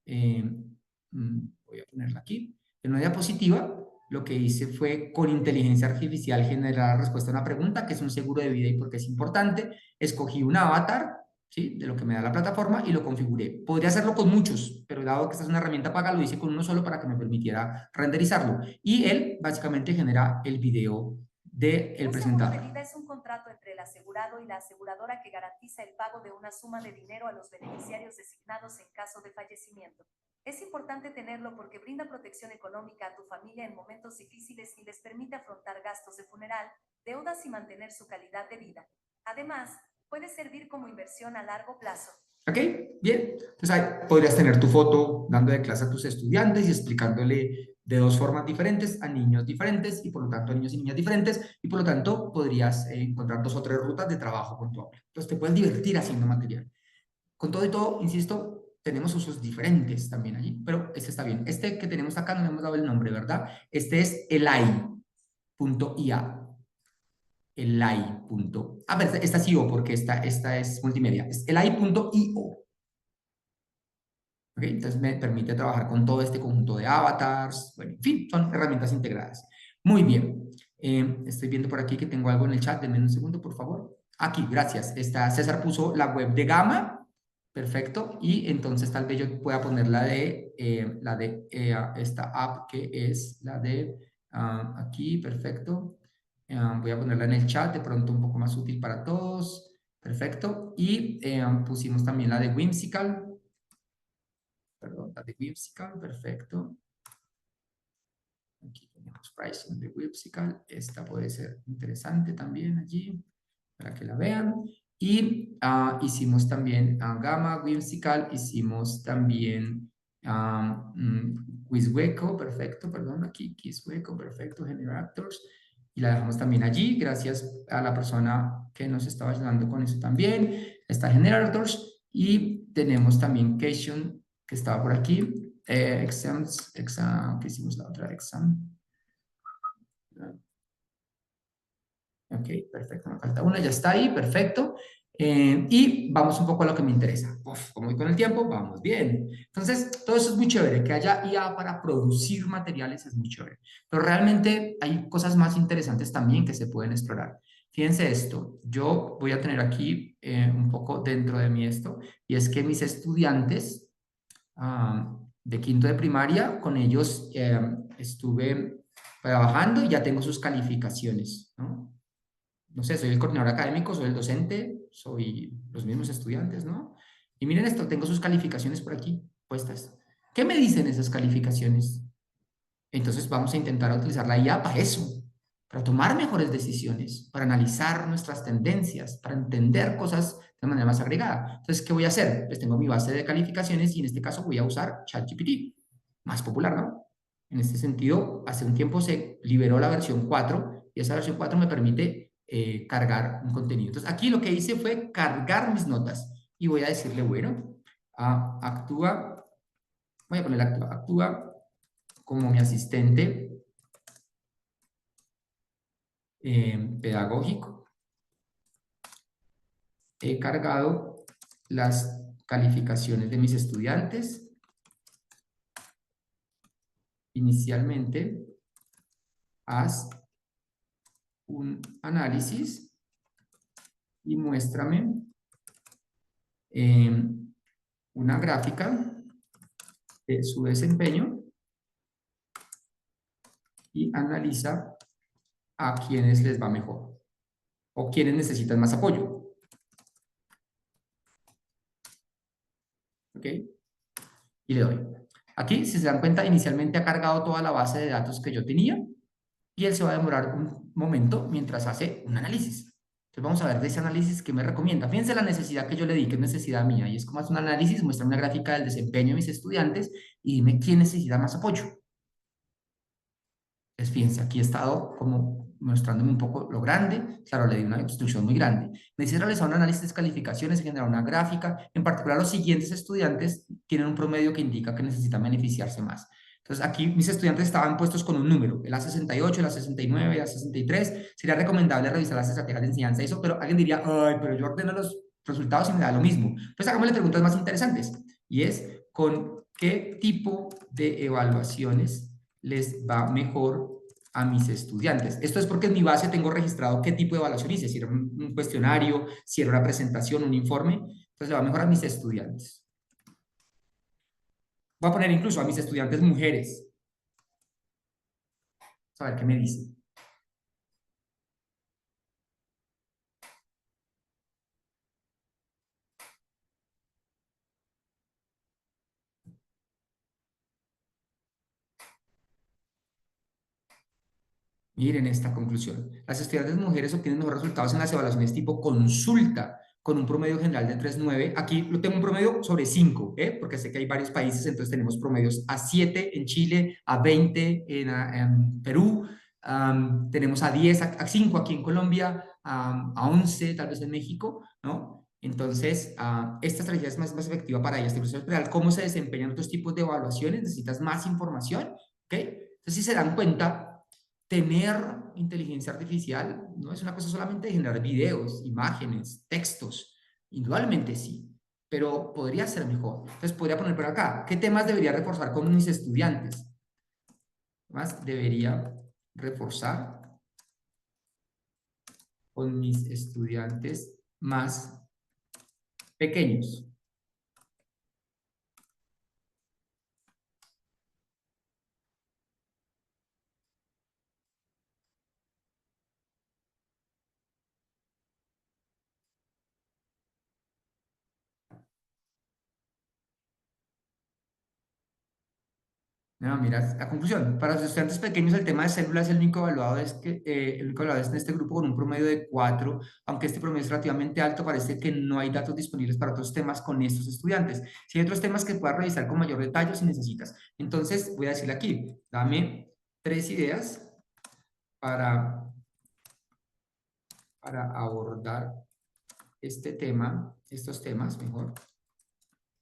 voy a ponerla aquí, en una diapositiva lo que hice fue con inteligencia artificial generar la respuesta a una pregunta, que es un seguro de vida y por qué es importante. Escogí un avatar, ¿sí? De lo que me da la plataforma y lo configuré. Podría hacerlo con muchos, pero dado que esta es una herramienta paga, lo hice con uno solo para que me permitiera renderizarlo. Y él básicamente genera el video del presentador. Un seguro de vida es un contrato entre el asegurado y la aseguradora que garantiza el pago de una suma de dinero a los beneficiarios designados en caso de fallecimiento. Es importante tenerlo porque brinda protección económica a tu familia en momentos difíciles y les permite afrontar gastos de funeral, deudas y mantener su calidad de vida. Además, puede servir como inversión a largo plazo. ¿Ok? Bien. Entonces ahí podrías tener tu foto dando de clase a tus estudiantes y explicándole de dos formas diferentes a niños diferentes y por lo tanto a niños y niñas diferentes y por lo tanto podrías encontrar 2 o 3 rutas de trabajo con tu aula. Entonces te puedes divertir haciendo material. Con todo y todo, insisto, tenemos usos diferentes también allí, pero este está bien. Este que tenemos acá no le hemos dado el nombre, ¿verdad? Este es el AI.ia. El AI. Pero esta es IO porque esta es multimedia. Es el AI.io. ¿Okay? Entonces me permite trabajar con todo este conjunto de avatars. Bueno, en fin, son herramientas integradas. Muy bien. Estoy viendo por aquí que tengo algo en el chat. Denme un segundo, por favor. Aquí, gracias. César puso la web de Gama. Perfecto. Y entonces tal vez yo pueda poner la de esta app que es la de aquí. Perfecto. Voy a ponerla en el chat, de pronto un poco más útil para todos. Perfecto. Y pusimos también la de Whimsical. Perdón, la de Whimsical, perfecto. Aquí tenemos pricing de Whimsical. Esta puede ser interesante también allí para que la vean. Y hicimos también Gamma, Whimsical, hicimos también Quizweco, perfecto, perdón, aquí Quizweco, perfecto, Generators. Y la dejamos también allí, gracias a la persona que nos estaba ayudando con eso también. Está Generators y tenemos también Cation, que estaba por aquí. Exams, ¿qué hicimos la otra? Exam. Ok, perfecto, me falta una, ya está ahí, perfecto. Y vamos un poco a lo que me interesa. Uf, como voy con el tiempo, vamos bien. Entonces, todo eso es muy chévere. Que haya IA para producir materiales es muy chévere. Pero realmente hay cosas más interesantes también que se pueden explorar. Fíjense esto, yo voy a tener aquí un poco dentro de mí esto, y es que mis estudiantes de quinto de primaria, con ellos estuve trabajando y ya tengo sus calificaciones, ¿no? No sé, soy el coordinador académico, soy el docente, soy los mismos estudiantes, ¿no? Y miren esto, tengo sus calificaciones por aquí puestas. ¿Qué me dicen esas calificaciones? Entonces vamos a intentar utilizar la IA para eso, para tomar mejores decisiones, para analizar nuestras tendencias, para entender cosas de manera más agregada. Entonces, ¿qué voy a hacer? Pues tengo mi base de calificaciones y en este caso voy a usar ChatGPT, más popular, ¿no? En este sentido, hace un tiempo se liberó la versión 4 y esa versión 4 me permite cargar un contenido. Entonces, aquí lo que hice fue cargar mis notas y voy a decirle, bueno, actúa, voy a poner actúa como mi asistente pedagógico. He cargado las calificaciones de mis estudiantes. Inicialmente, haz un análisis y muéstrame una gráfica de su desempeño y analiza a quienes les va mejor o quienes necesitan más apoyo. ¿Ok? Y le doy. Aquí, si se dan cuenta, inicialmente ha cargado toda la base de datos que yo tenía y él se va a demorar un momento mientras hace un análisis. Entonces vamos a ver de ese análisis que me recomienda. Fíjense la necesidad que yo le di, que es necesidad mía, y es como hace un análisis, muestra una gráfica del desempeño de mis estudiantes y dime quién necesita más apoyo. Pues fíjense, aquí he estado como mostrándome un poco lo grande, claro, le di una instrucción muy grande. Necesito realizar un análisis de calificaciones y generar una gráfica. En particular, los siguientes estudiantes tienen un promedio que indica que necesitan beneficiarse más. Entonces, aquí mis estudiantes estaban puestos con un número, el A68, el A69, el A63. Sería recomendable revisar las estrategias de enseñanza, eso, pero alguien diría, ay, pero yo ordeno los resultados y me da lo mismo. Pues hagámosle preguntas más interesantes, y es, ¿con qué tipo de evaluaciones les va mejor a mis estudiantes? Esto es porque en mi base tengo registrado qué tipo de evaluación hice, si era un cuestionario, si era una presentación, un informe. Entonces le va mejor a mis estudiantes. Voy a poner incluso a mis estudiantes mujeres. Vamos a ver qué me dice. Miren esta conclusión. Las estudiantes mujeres obtienen mejores resultados en las evaluaciones tipo consulta, con un promedio general de 3.9. Aquí lo tengo un promedio sobre 5, porque sé que hay varios países, entonces tenemos promedios a 7 en Chile, a 20 en Perú, tenemos a 10, a 5 aquí en Colombia, a 11 tal vez en México, ¿no? Entonces, esta estrategia es más efectiva para ellas. ¿Cómo se desempeñan otros tipos de evaluaciones? ¿Necesitas más información? ¿Ok? Entonces, si se dan cuenta, tener inteligencia artificial no es una cosa solamente de generar videos, imágenes, textos. Indudablemente sí, pero podría ser mejor. Entonces podría poner por acá, ¿qué temas debería reforzar con mis estudiantes? Más debería reforzar con mis estudiantes más pequeños. No, mira, la conclusión. Para los estudiantes pequeños, el tema de células, el único evaluado es que el único evaluado es en este grupo con un promedio de 4, aunque este promedio es relativamente alto, parece que no hay datos disponibles para otros temas con estos estudiantes. Si hay otros temas que puedas revisar con mayor detalle si necesitas. Entonces, voy a decirle aquí, dame 3 ideas para abordar este tema, estos temas, mejor,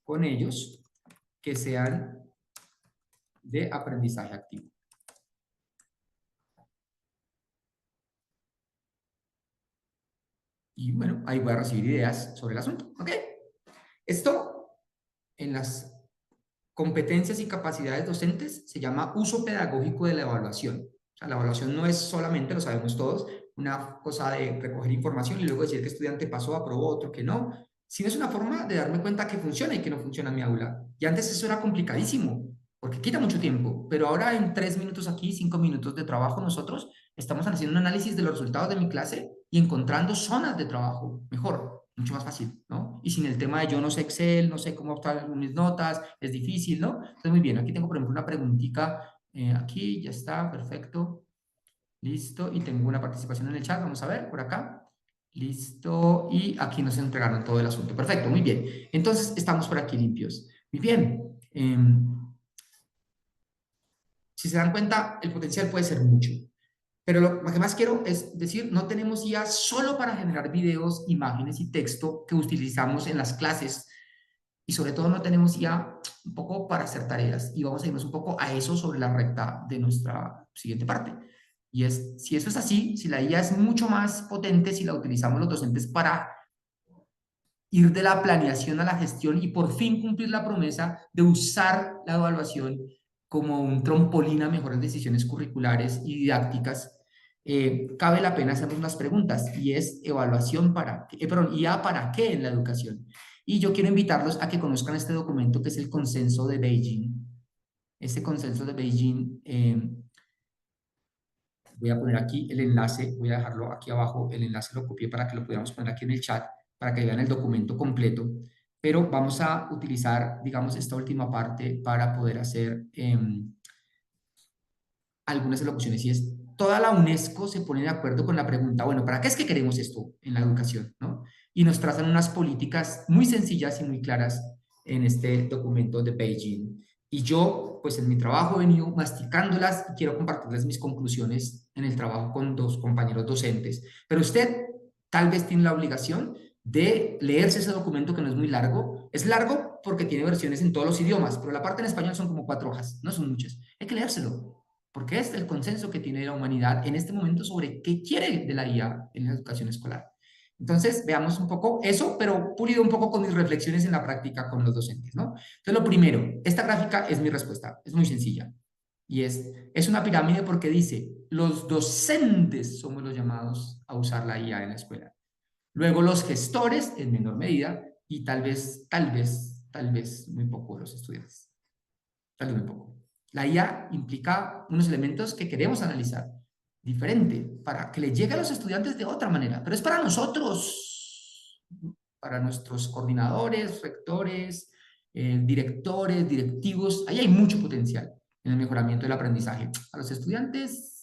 con ellos, que sean de aprendizaje activo. Y bueno, ahí voy a recibir ideas sobre el asunto. ¿Ok? Esto en las competencias y capacidades docentes se llama uso pedagógico de la evaluación. O sea, la evaluación no es solamente, lo sabemos todos, una cosa de recoger información y luego decir que estudiante pasó, aprobó, otro que no, sino es una forma de darme cuenta que funciona y que no funciona en mi aula. Y antes eso era complicadísimo, porque quita mucho tiempo, pero ahora en 3 minutos aquí, 5 minutos de trabajo, nosotros estamos haciendo un análisis de los resultados de mi clase y encontrando zonas de trabajo mejor, mucho más fácil, ¿no? Y sin el tema de yo no sé Excel, no sé cómo optar mis notas, es difícil, ¿no? Entonces, muy bien, aquí tengo, por ejemplo, una preguntita, aquí, ya está, perfecto, listo, y tengo una participación en el chat, vamos a ver, por acá, listo, y aquí nos entregaron todo el asunto, perfecto, muy bien, entonces estamos por aquí limpios, muy bien, si se dan cuenta, el potencial puede ser mucho. Pero lo que más quiero es decir, no tenemos IA solo para generar videos, imágenes y texto que utilizamos en las clases. Y sobre todo no tenemos IA un poco para hacer tareas. Y vamos a irnos un poco a eso sobre la recta de nuestra siguiente parte. Y es, si eso es así, si la IA es mucho más potente, si la utilizamos los docentes para ir de la planeación a la gestión y por fin cumplir la promesa de usar la evaluación como un trampolín a mejores decisiones curriculares y didácticas, cabe la pena hacernos unas preguntas, y es evaluación para qué, perdón, IA para qué en la educación. Y yo quiero invitarlos a que conozcan este documento que es el Consenso de Beijing. Este Consenso de Beijing, voy a poner aquí el enlace, voy a dejarlo aquí abajo, el enlace lo copié para que lo podamos poner aquí en el chat, para que vean el documento completo, pero vamos a utilizar, digamos, esta última parte para poder hacer algunas elocuciones, y es, toda la UNESCO se pone de acuerdo con la pregunta, bueno, ¿para qué es que queremos esto en la educación? ¿No? Y nos trazan unas políticas muy sencillas y muy claras en este documento de Beijing. Y yo, pues en mi trabajo he venido masticándolas y quiero compartirles mis conclusiones en el trabajo con dos compañeros docentes. Pero usted tal vez tiene la obligación de leerse ese documento, que no es muy largo. Es largo porque tiene versiones en todos los idiomas, pero la parte en español son como 4 hojas, no son muchas. Hay que leérselo, porque es el consenso que tiene la humanidad en este momento sobre qué quiere de la IA en la educación escolar. Entonces, veamos un poco eso, pero pulido un poco con mis reflexiones en la práctica con los docentes, ¿no? Entonces, lo primero, esta gráfica es mi respuesta, es muy sencilla, y es una pirámide porque dice, los docentes somos los llamados a usar la IA en la escuela. Luego los gestores en menor medida, y tal vez muy poco los estudiantes. Tal vez muy poco. La IA implica unos elementos que queremos analizar diferente para que le llegue a los estudiantes de otra manera, pero es para nosotros, para nuestros coordinadores, rectores, directores, directivos. Ahí hay mucho potencial en el mejoramiento del aprendizaje. A los estudiantes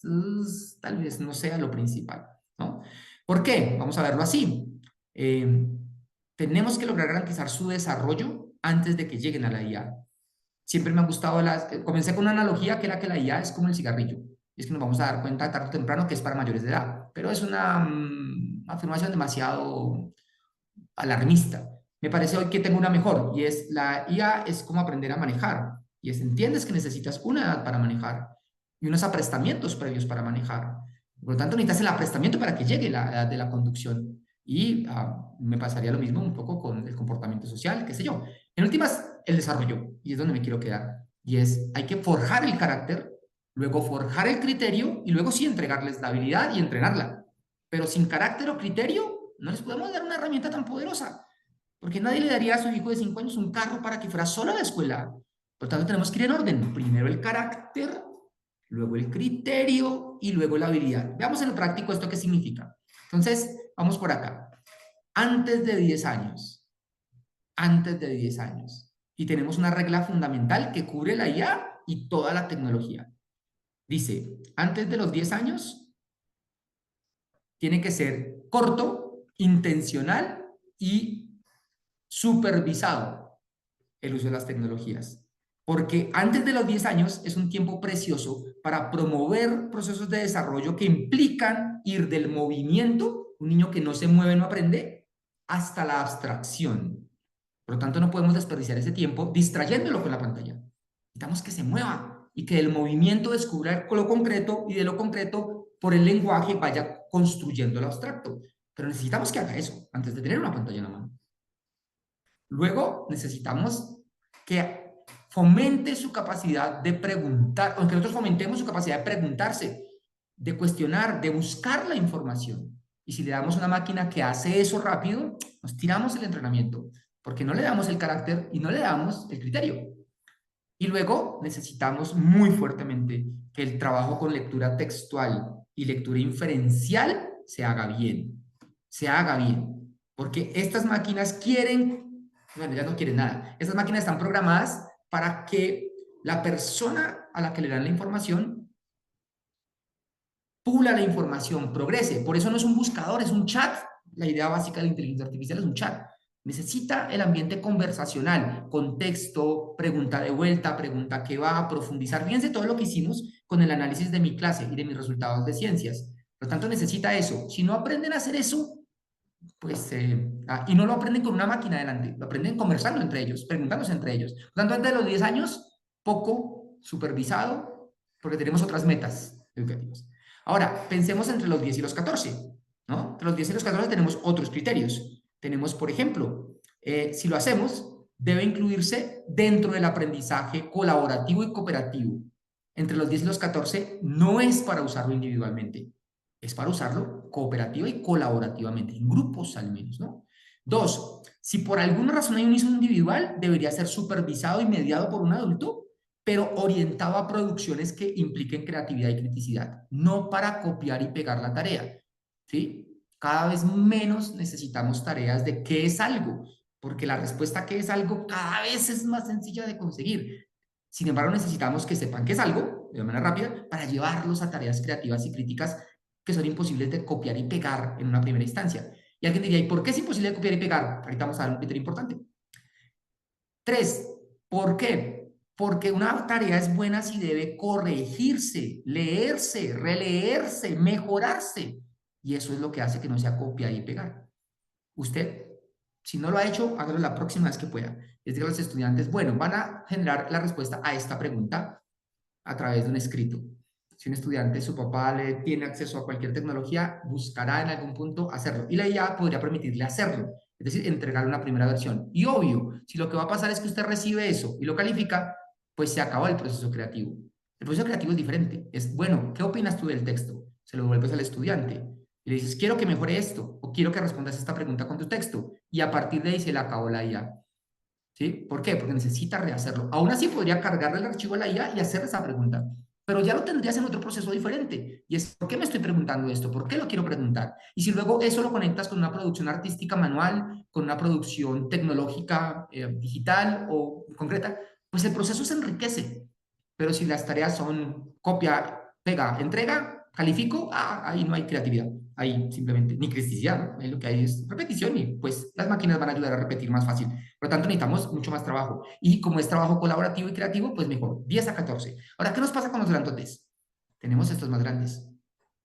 tal vez no sea lo principal, ¿no? ¿Por qué? Vamos a verlo así. Tenemos que lograr garantizar su desarrollo antes de que lleguen a la IA. Siempre me ha gustado comencé con una analogía que era que la IA es como el cigarrillo. Es que nos vamos a dar cuenta tarde o temprano que es para mayores de edad, pero es una afirmación demasiado alarmista. Me parece hoy que tengo una mejor, y es, la IA es como aprender a manejar, y es, entiendes que necesitas una edad para manejar y unos aprestamientos previos para manejar. Por lo tanto, necesitas el aprestamiento para que llegue la edad de la conducción. Y me pasaría lo mismo un poco con el comportamiento social, qué sé yo. En últimas, el desarrollo, y es donde me quiero quedar. Y es, hay que forjar el carácter, luego forjar el criterio, y luego sí entregarles la habilidad y entrenarla. Pero sin carácter o criterio, no les podemos dar una herramienta tan poderosa, porque nadie le daría a su hijo de 5 años un carro para que fuera solo a la escuela. Por lo tanto, tenemos que ir en orden. Primero el carácter, luego el criterio y luego la habilidad. Veamos en lo práctico esto qué significa. Entonces, vamos por acá. Antes de 10 años, y tenemos una regla fundamental que cubre la IA y toda la tecnología. Dice, antes de los 10 años, tiene que ser corto, intencional y supervisado el uso de las tecnologías. Porque antes de los 10 años es un tiempo precioso para promover procesos de desarrollo que implican ir del movimiento, un niño que no se mueve no aprende, hasta la abstracción. Por lo tanto, no podemos desperdiciar ese tiempo distrayéndolo con la pantalla. Necesitamos que se mueva y que del movimiento descubra lo concreto, y de lo concreto, por el lenguaje, vaya construyendo lo abstracto. Pero necesitamos que haga eso antes de tener una pantalla en la mano. Luego necesitamos que fomente su capacidad de preguntar, aunque nosotros fomentemos su capacidad de preguntarse, de cuestionar, de buscar la información. Y si le damos una máquina que hace eso rápido, nos tiramos el entrenamiento, porque no le damos el carácter y no le damos el criterio. Y luego necesitamos muy fuertemente que el trabajo con lectura textual y lectura inferencial se haga bien. Se haga bien. Porque estas máquinas quieren, bueno, ya no quieren nada. Estas máquinas están programadas para que la persona a la que le dan la información pula la información, progrese. Por eso no es un buscador, es un chat. La idea básica de la inteligencia artificial es un chat. Necesita el ambiente conversacional, contexto, pregunta de vuelta, pregunta que va a profundizar. Fíjense todo lo que hicimos con el análisis de mi clase y de mis resultados de ciencias. Por lo tanto, necesita eso. Si no aprenden a hacer eso, pues, y no lo aprenden con una máquina delante, lo aprenden conversando entre ellos, preguntándose entre ellos. Por lo tanto, antes de los 10 años, poco supervisado, porque tenemos otras metas educativas. Ahora, pensemos entre los 10 y los 14, ¿no? Entre los 10 y los 14 tenemos otros criterios. Tenemos, por ejemplo, si lo hacemos debe incluirse dentro del aprendizaje colaborativo y cooperativo. Entre los 10 y los 14 no es para usarlo individualmente, es para usarlo cooperativa y colaborativamente, en grupos al menos, ¿no? 2, si por alguna razón hay un uso individual, debería ser supervisado y mediado por un adulto, pero orientado a producciones que impliquen creatividad y criticidad, no para copiar y pegar la tarea, ¿sí? Cada vez menos necesitamos tareas de qué es algo, porque la respuesta a qué es algo cada vez es más sencilla de conseguir. Sin embargo, necesitamos que sepan qué es algo, de manera rápida, para llevarlos a tareas creativas y críticas que son imposibles de copiar y pegar en una primera instancia. Y alguien diría, ¿y por qué es imposible de copiar y pegar? Ahorita vamos a dar un criterio importante. 3, ¿por qué? Porque una tarea es buena si debe corregirse, leerse, releerse, mejorarse. Y eso es lo que hace que no sea copiar y pegar. Usted, si no lo ha hecho, hágalo la próxima vez que pueda. Es decir, los estudiantes, bueno, van a generar la respuesta a esta pregunta a través de un escrito. Si un estudiante, su papá le tiene acceso a cualquier tecnología, buscará en algún punto hacerlo. Y la IA podría permitirle hacerlo, es decir, entregar una primera versión. Y obvio, si lo que va a pasar es que usted recibe eso y lo califica, pues se acabó el proceso creativo. El proceso creativo es diferente. Es, bueno, ¿qué opinas tú del texto? Se lo devuelves al estudiante. Y le dices, quiero que mejore esto, o quiero que respondas esta pregunta con tu texto. Y a partir de ahí se le acabó la IA. ¿Sí? ¿Por qué? Porque necesita rehacerlo. Aún así podría cargarle el archivo a la IA y hacer esa pregunta, pero ya lo tendrías en otro proceso diferente. Y es, ¿por qué me estoy preguntando esto? ¿Por qué lo quiero preguntar? Y si luego eso lo conectas con una producción artística manual, con una producción tecnológica, digital o concreta, pues el proceso se enriquece. Pero si las tareas son copia, pega, entrega, califico, ahí no hay creatividad. Ahí simplemente ni criticidad, ¿no? Ahí lo que hay es repetición y pues las máquinas van a ayudar a repetir más fácil. Por lo tanto, necesitamos mucho más trabajo. Y como es trabajo colaborativo y creativo, pues mejor, 10 a 14. Ahora, ¿qué nos pasa con los grandotes? Tenemos estos más grandes.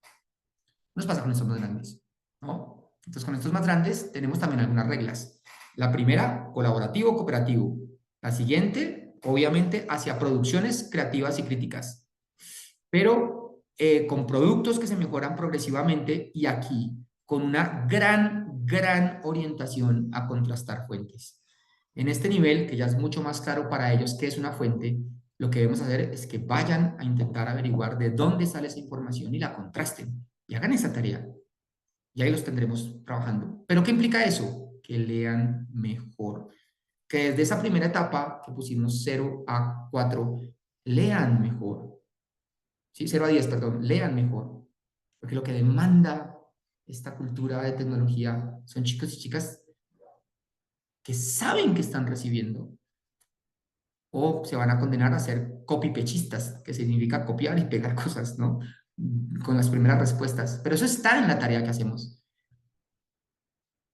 ¿Qué nos pasa con estos más grandes? ¿No? Entonces, con estos más grandes tenemos también algunas reglas. La primera, colaborativo, cooperativo. La siguiente, obviamente, hacia producciones creativas y críticas. Pero con productos que se mejoran progresivamente y aquí con una gran orientación a contrastar fuentes. En este nivel, que ya es mucho más claro para ellos qué es una fuente, lo que debemos hacer es que vayan a intentar averiguar de dónde sale esa información y la contrasten y hagan esa tarea. Y ahí los tendremos trabajando. ¿Pero qué implica eso? Que lean mejor. Que desde esa primera etapa que pusimos 0 a 4, lean mejor. ¿Sí? 0 a 10, perdón, lean mejor. Porque lo que demanda esta cultura de tecnología son chicos y chicas que saben que están recibiendo o se van a condenar a ser copy-pechistas, que significa copiar y pegar cosas, ¿no? Con las primeras respuestas. Pero eso está en la tarea que hacemos.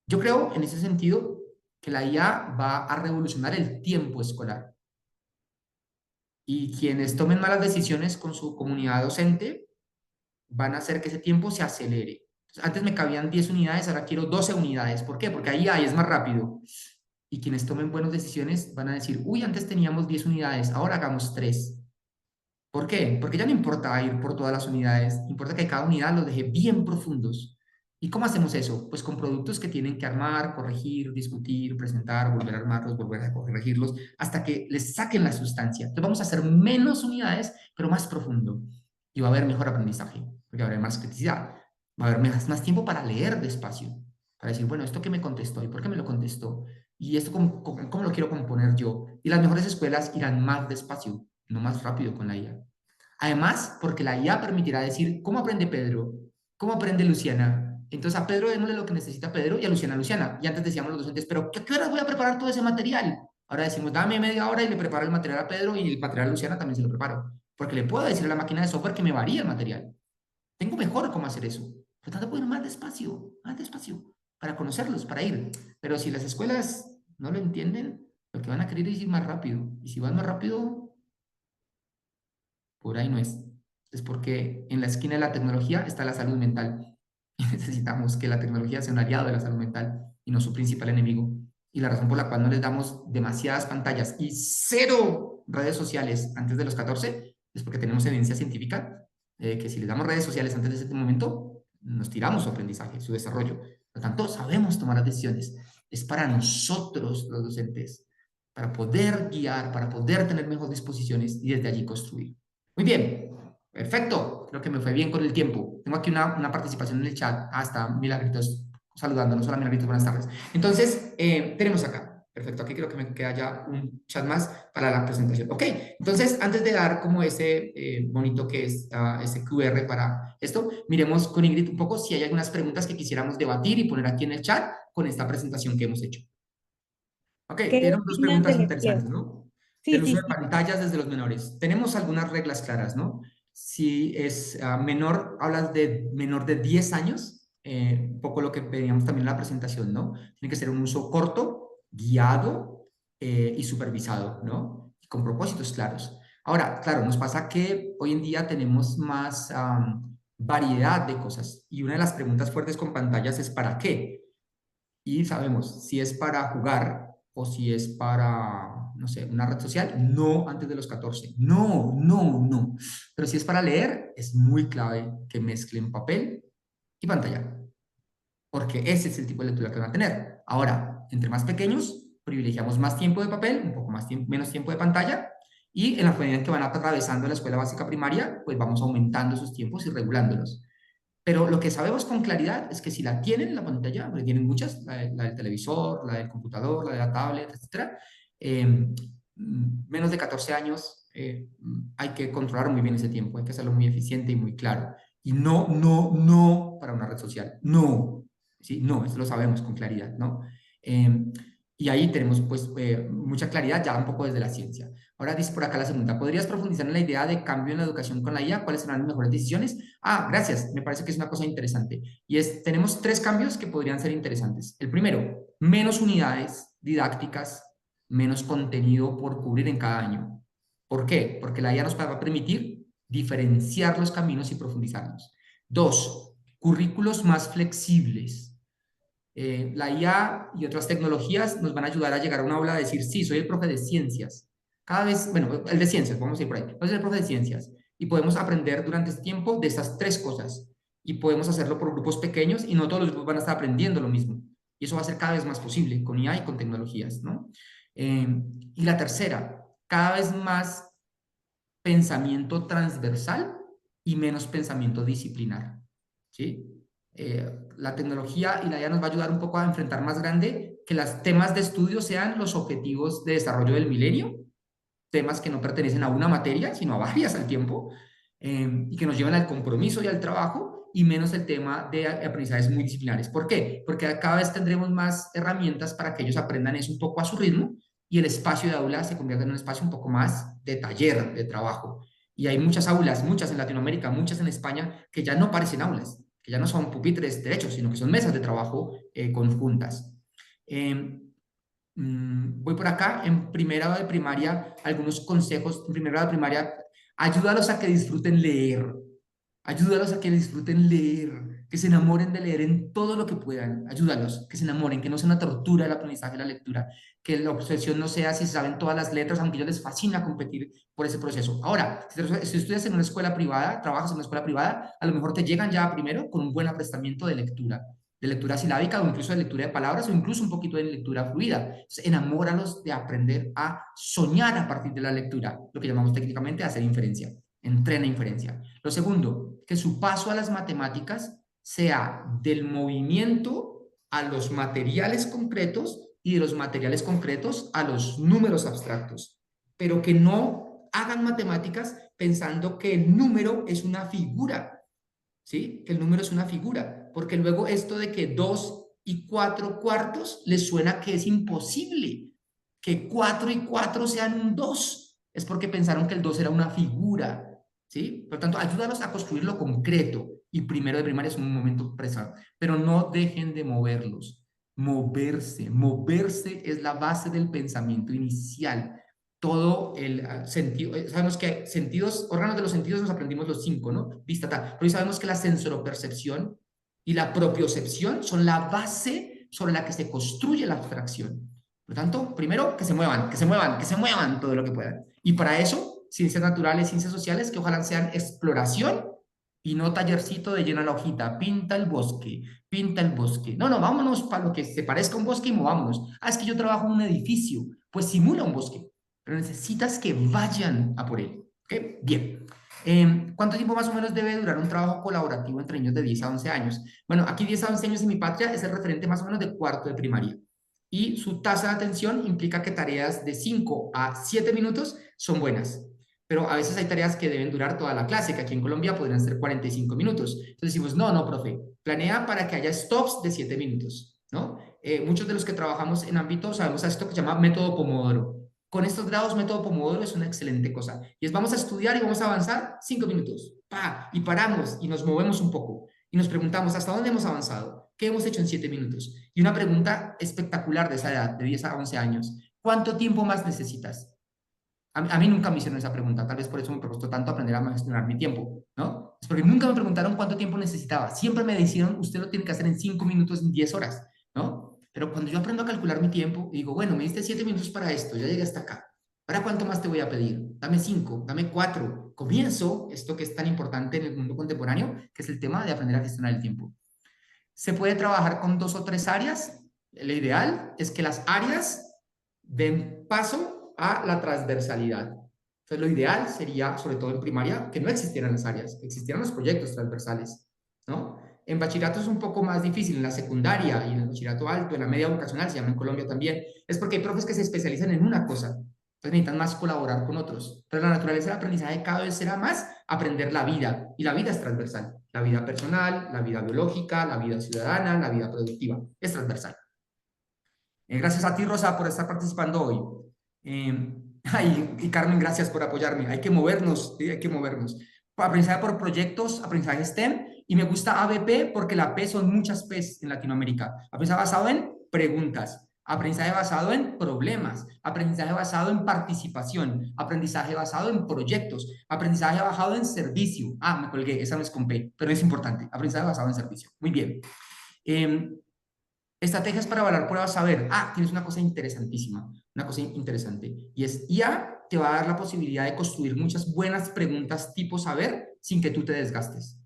Yo creo, en ese sentido, que la IA va a revolucionar el tiempo escolar. Y quienes tomen malas decisiones con su comunidad docente van a hacer que ese tiempo se acelere. Antes me cabían 10 unidades, ahora quiero 12 unidades. ¿Por qué? Porque ahí es más rápido. Y quienes tomen buenas decisiones van a decir, uy, antes teníamos 10 unidades, ahora hagamos 3. ¿Por qué? Porque ya no importa ir por todas las unidades, importa que cada unidad los deje bien profundos. ¿Y cómo hacemos eso? Pues con productos que tienen que armar, corregir, discutir, presentar, volver a armarlos, volver a corregirlos, hasta que les saquen la sustancia. Entonces vamos a hacer menos unidades, pero más profundo. Y va a haber mejor aprendizaje, porque va a haber más criticidad, va a haber más tiempo para leer despacio, para decir, bueno, ¿esto qué me contestó? ¿Y por qué me lo contestó? ¿Y esto cómo lo quiero componer yo? Y las mejores escuelas irán más despacio, no más rápido con la IA. Además, porque la IA permitirá decir cómo aprende Pedro, cómo aprende Luciana. Entonces a Pedro démosle lo que necesita Pedro y a Luciana Luciana. Y antes decíamos los docentes, pero ¿qué horas voy a preparar todo ese material? Ahora decimos, dame media hora y le preparo el material a Pedro y el material a Luciana también se lo preparo. Porque le puedo decir a la máquina de software que me varíe el material. Tengo mejor cómo hacer eso. Por lo tanto, puedo ir más despacio, para conocerlos, para ir. Pero si las escuelas no lo entienden, lo que van a querer es ir más rápido. Y si van más rápido, por ahí no es. Es porque en la esquina de la tecnología está la salud mental. Y necesitamos que la tecnología sea un aliado de la salud mental y no su principal enemigo. Y la razón por la cual no les damos demasiadas pantallas y 0 redes sociales antes de los 14 es porque tenemos evidencia científica que si les damos redes sociales antes de ese momento, nos tiramos su aprendizaje, su desarrollo. Por lo tanto, sabemos tomar las decisiones. Es para nosotros los docentes para poder guiar, para poder tener mejores disposiciones y desde allí construir. Muy bien, perfecto, creo que me fue bien con el tiempo. Tengo aquí una participación en el chat, hasta Milagritos saludándonos, hola Milagritos, buenas tardes. Entonces, tenemos acá. Perfecto, aquí creo que me queda ya un chat más para la presentación. Ok, entonces antes de dar como ese bonito que es ese QR para esto, miremos con Ingrid un poco si hay algunas preguntas que quisiéramos debatir y poner aquí en el chat con esta presentación que hemos hecho. Ok, ¿Qué tenemos dos opinas preguntas del empleo? interesantes, ¿no? Sí, Del uso sí, de sí. pantallas desde los menores. Tenemos algunas reglas claras, ¿no? Si es menor, hablas de menor de 10 años, un poco lo que veíamos también en la presentación, ¿no? Tiene que ser un uso corto, guiado y supervisado, ¿no? Y con propósitos claros. Ahora, claro, nos pasa que hoy en día tenemos más variedad de cosas y una de las preguntas fuertes con pantallas es ¿para qué? Y sabemos si es para jugar o si es para, no sé, una red social, no antes de los 14. No, no, no. Pero si es para leer, es muy clave que mezclen papel y pantalla, porque ese es el tipo de lectura que van a tener. Ahora, entre más pequeños, privilegiamos más tiempo de papel, un poco más menos tiempo de pantalla, y en la medida en que van atravesando la escuela básica primaria, pues vamos aumentando esos tiempos y regulándolos. Pero lo que sabemos con claridad es que si la tienen en la pantalla, porque tienen muchas, la del televisor, la del computador, la de la tablet, etcétera, menos de 14 años, hay que controlar muy bien ese tiempo, hay que hacerlo muy eficiente y muy claro. Y no, no, no para una red social, no, ¿sí? No, eso lo sabemos con claridad, ¿no? Eh, y ahí tenemos pues mucha claridad ya un poco desde la ciencia. Ahora dice por acá la segunda, ¿podrías profundizar en la idea de cambio en la educación con la IA? ¿Cuáles serán las mejores decisiones? Ah, gracias, me parece que es una cosa interesante. Y es, tenemos tres cambios que podrían ser interesantes. El primero, menos unidades didácticas, menos contenido por cubrir en cada año. ¿Por qué? Porque la IA nos va a permitir diferenciar los caminos y profundizarlos. Dos, currículos más flexibles. La IA y otras tecnologías nos van a ayudar a llegar a una aula a decir, sí, soy el profe de ciencias. Cada vez, bueno, el de ciencias, vamos a ir por ahí. Soy el profe de ciencias. Y podemos aprender durante este tiempo de estas tres cosas. Y podemos hacerlo por grupos pequeños y no todos los grupos van a estar aprendiendo lo mismo. Y eso va a ser cada vez más posible con IA y con tecnologías, ¿no? Eh, y la tercera, cada vez más pensamiento transversal y menos pensamiento disciplinar, ¿sí? La tecnología y la IA nos va a ayudar un poco a enfrentar más grande que los temas de estudio sean los objetivos de desarrollo del milenio, temas que no pertenecen a una materia, sino a varias al tiempo, y que nos llevan al compromiso y al trabajo, y menos el tema de aprendizajes muy disciplinares. ¿Por qué? Porque cada vez tendremos más herramientas para que ellos aprendan eso un poco a su ritmo y el espacio de aula se convierta en un espacio un poco más de taller, de trabajo. Y hay muchas aulas, muchas en Latinoamérica, muchas en España, que ya no parecen aulas, que ya no son pupitres derechos, sino que son mesas de trabajo conjuntas. Voy por acá, en primera de primaria, algunos consejos, en primera de primaria, ayúdalos a que disfruten leer, ayúdalos a que disfruten leer, que se enamoren de leer en todo lo que puedan, ayúdalos, que se enamoren, que no sea una tortura el aprendizaje de la lectura, que la obsesión no sea si saben todas las letras, aunque a ellos les fascina competir por ese proceso. Ahora, si estudias en una escuela privada, trabajas en una escuela privada, a lo mejor te llegan ya primero con un buen aprestamiento de lectura silábica o incluso de lectura de palabras o incluso un poquito de lectura fluida. Entonces, enamóralos de aprender a soñar a partir de la lectura, lo que llamamos técnicamente hacer inferencia, entrena inferencia. Lo segundo, que su paso a las matemáticas sea del movimiento a los materiales concretos y de los materiales concretos a los números abstractos, pero que no hagan matemáticas pensando que el número es una figura, ¿sí? Que el número es una figura, porque luego esto de que 2 y 4 cuartos les suena que es imposible que 4 y 4 sean un 2, es porque pensaron que el 2 era una figura, ¿sí? Por lo tanto, ayúdalos a construir lo concreto y primero de primaria es un momento presente, pero no dejen de moverlos. Moverse es la base del pensamiento inicial. Todo el sentido, sabemos que sentidos, órganos de los sentidos nos aprendimos los 5, ¿no? Vista, tal, pero hoy sabemos que la sensoropercepción y la propiocepción son la base sobre la que se construye la abstracción. Por lo tanto, primero, que se muevan, que se muevan, que se muevan todo lo que puedan. Y para eso, ciencias naturales, ciencias sociales, que ojalá sean exploración y no tallercito de llena la hojita, pinta el bosque, pinta el bosque. No, no, vámonos para lo que se parezca a un bosque y movámonos. Ah, es que yo trabajo en un edificio. pues simula un bosque, pero necesitas que vayan a por él. ¿Okay? Bien. ¿Cuánto tiempo más o menos debe durar un trabajo colaborativo entre niños de 10 a 11 años? Bueno, aquí 10 a 11 años en mi patria es el referente más o menos de cuarto de primaria. Y su tasa de atención implica que tareas de 5 a 7 minutos son buenas. Pero a veces hay tareas que deben durar toda la clase, que aquí en Colombia podrían ser 45 minutos. Entonces decimos, no, profe, planea para que haya stops de 7 minutos, ¿no? Muchos de los que trabajamos en ámbito sabemos a esto que se llama método Pomodoro. Con estos grados, método Pomodoro es una excelente cosa. Y es vamos a estudiar y vamos a avanzar 5 minutos. Y paramos y nos movemos un poco. Y nos preguntamos, ¿hasta dónde hemos avanzado? ¿Qué hemos hecho en 7 minutos? Y una pregunta espectacular de esa edad, de 10 a 11 años. ¿Cuánto tiempo más necesitas? A mí nunca me hicieron esa pregunta, tal vez por eso me costó tanto aprender a gestionar mi tiempo, ¿no? Es porque nunca me preguntaron cuánto tiempo necesitaba. Siempre me dijeron, usted lo tiene que hacer en 5 minutos, en 10 horas, ¿no? Pero cuando yo aprendo a calcular mi tiempo, digo, bueno, me diste 7 minutos para esto, ya llegué hasta acá. ¿Para cuánto más te voy a pedir? Dame 5, dame 4. Comienzo esto que es tan importante en el mundo contemporáneo, que es el tema de aprender a gestionar el tiempo. Se puede trabajar con 2 o 3 áreas. Lo ideal es que las áreas den paso a la transversalidad. Entonces, lo ideal sería, sobre todo en primaria, que no existieran las áreas, que existieran los proyectos transversales, ¿no? En bachillerato es un poco más difícil, en la secundaria y en el bachillerato alto, en la media vocacional, se llama en Colombia también, es porque hay profes que se especializan en una cosa, entonces necesitan más colaborar con otros. Pero la naturaleza del aprendizaje cada vez será más aprender la vida, y la vida es transversal. La vida personal, la vida biológica, la vida ciudadana, la vida productiva, es transversal. Gracias a ti, Rosa, por estar participando hoy. Y Carmen, gracias por apoyarme. Hay que movernos, ¿sí? Hay que movernos. Aprendizaje por proyectos, aprendizaje STEM, y me gusta ABP porque la P son muchas P's en Latinoamérica. Aprendizaje basado en preguntas, aprendizaje basado en problemas, aprendizaje basado en participación, aprendizaje basado en proyectos, aprendizaje basado en servicio. Me colgué, esa no es con P, pero es importante. Aprendizaje basado en servicio. Muy bien. Estrategias para evaluar pruebas saber. Tienes una cosa interesantísima, una cosa interesante. Y es IA te va a dar la posibilidad de construir muchas buenas preguntas tipo saber sin que tú te desgastes.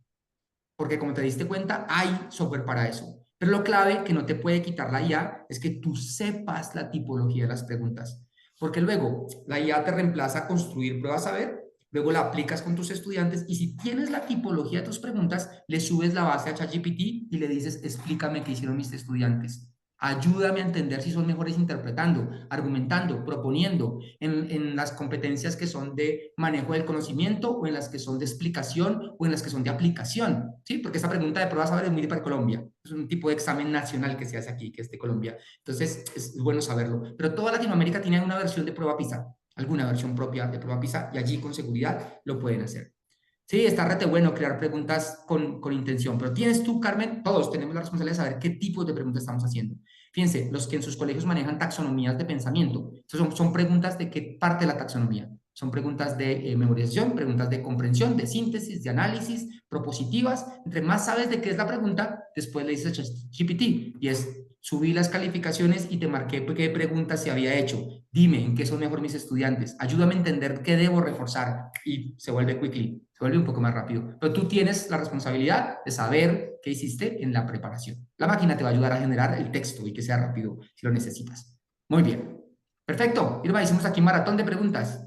Porque como te diste cuenta, hay software para eso. Pero lo clave que no te puede quitar la IA es que tú sepas la tipología de las preguntas. Porque luego la IA te reemplaza a construir pruebas saber, luego la aplicas con tus estudiantes y si tienes la tipología de tus preguntas, le subes la base a ChatGPT y le dices, explícame qué hicieron mis estudiantes. Ayúdame a entender si son mejores interpretando, argumentando, proponiendo en las competencias que son de manejo del conocimiento o en las que son de explicación o en las que son de aplicación, ¿sí? Porque esta pregunta de prueba saber es muy para Colombia. Es un tipo de examen nacional que se hace aquí, que es de Colombia. Entonces, es bueno saberlo. Pero toda Latinoamérica tiene una versión de prueba PISA, alguna versión propia de prueba PISA y allí con seguridad lo pueden hacer. Sí, está rete bueno crear preguntas con intención, pero tienes tú, Carmen, todos tenemos la responsabilidad de saber qué tipo de preguntas estamos haciendo. Fíjense, los que en sus colegios manejan taxonomías de pensamiento, son preguntas de qué parte de la taxonomía. Son preguntas de memorización, preguntas de comprensión, de síntesis, de análisis, propositivas. Entre más sabes de qué es la pregunta, después le dices a ChatGPT y es subí las calificaciones y te marqué qué preguntas se había hecho. Dime en qué son mejor mis estudiantes. Ayúdame a entender qué debo reforzar. Y se vuelve quickly, se vuelve un poco más rápido. Pero tú tienes la responsabilidad de saber qué hiciste en la preparación. La máquina te va a ayudar a generar el texto y que sea rápido si lo necesitas. Muy bien. Perfecto. Irma, hicimos aquí un maratón de preguntas.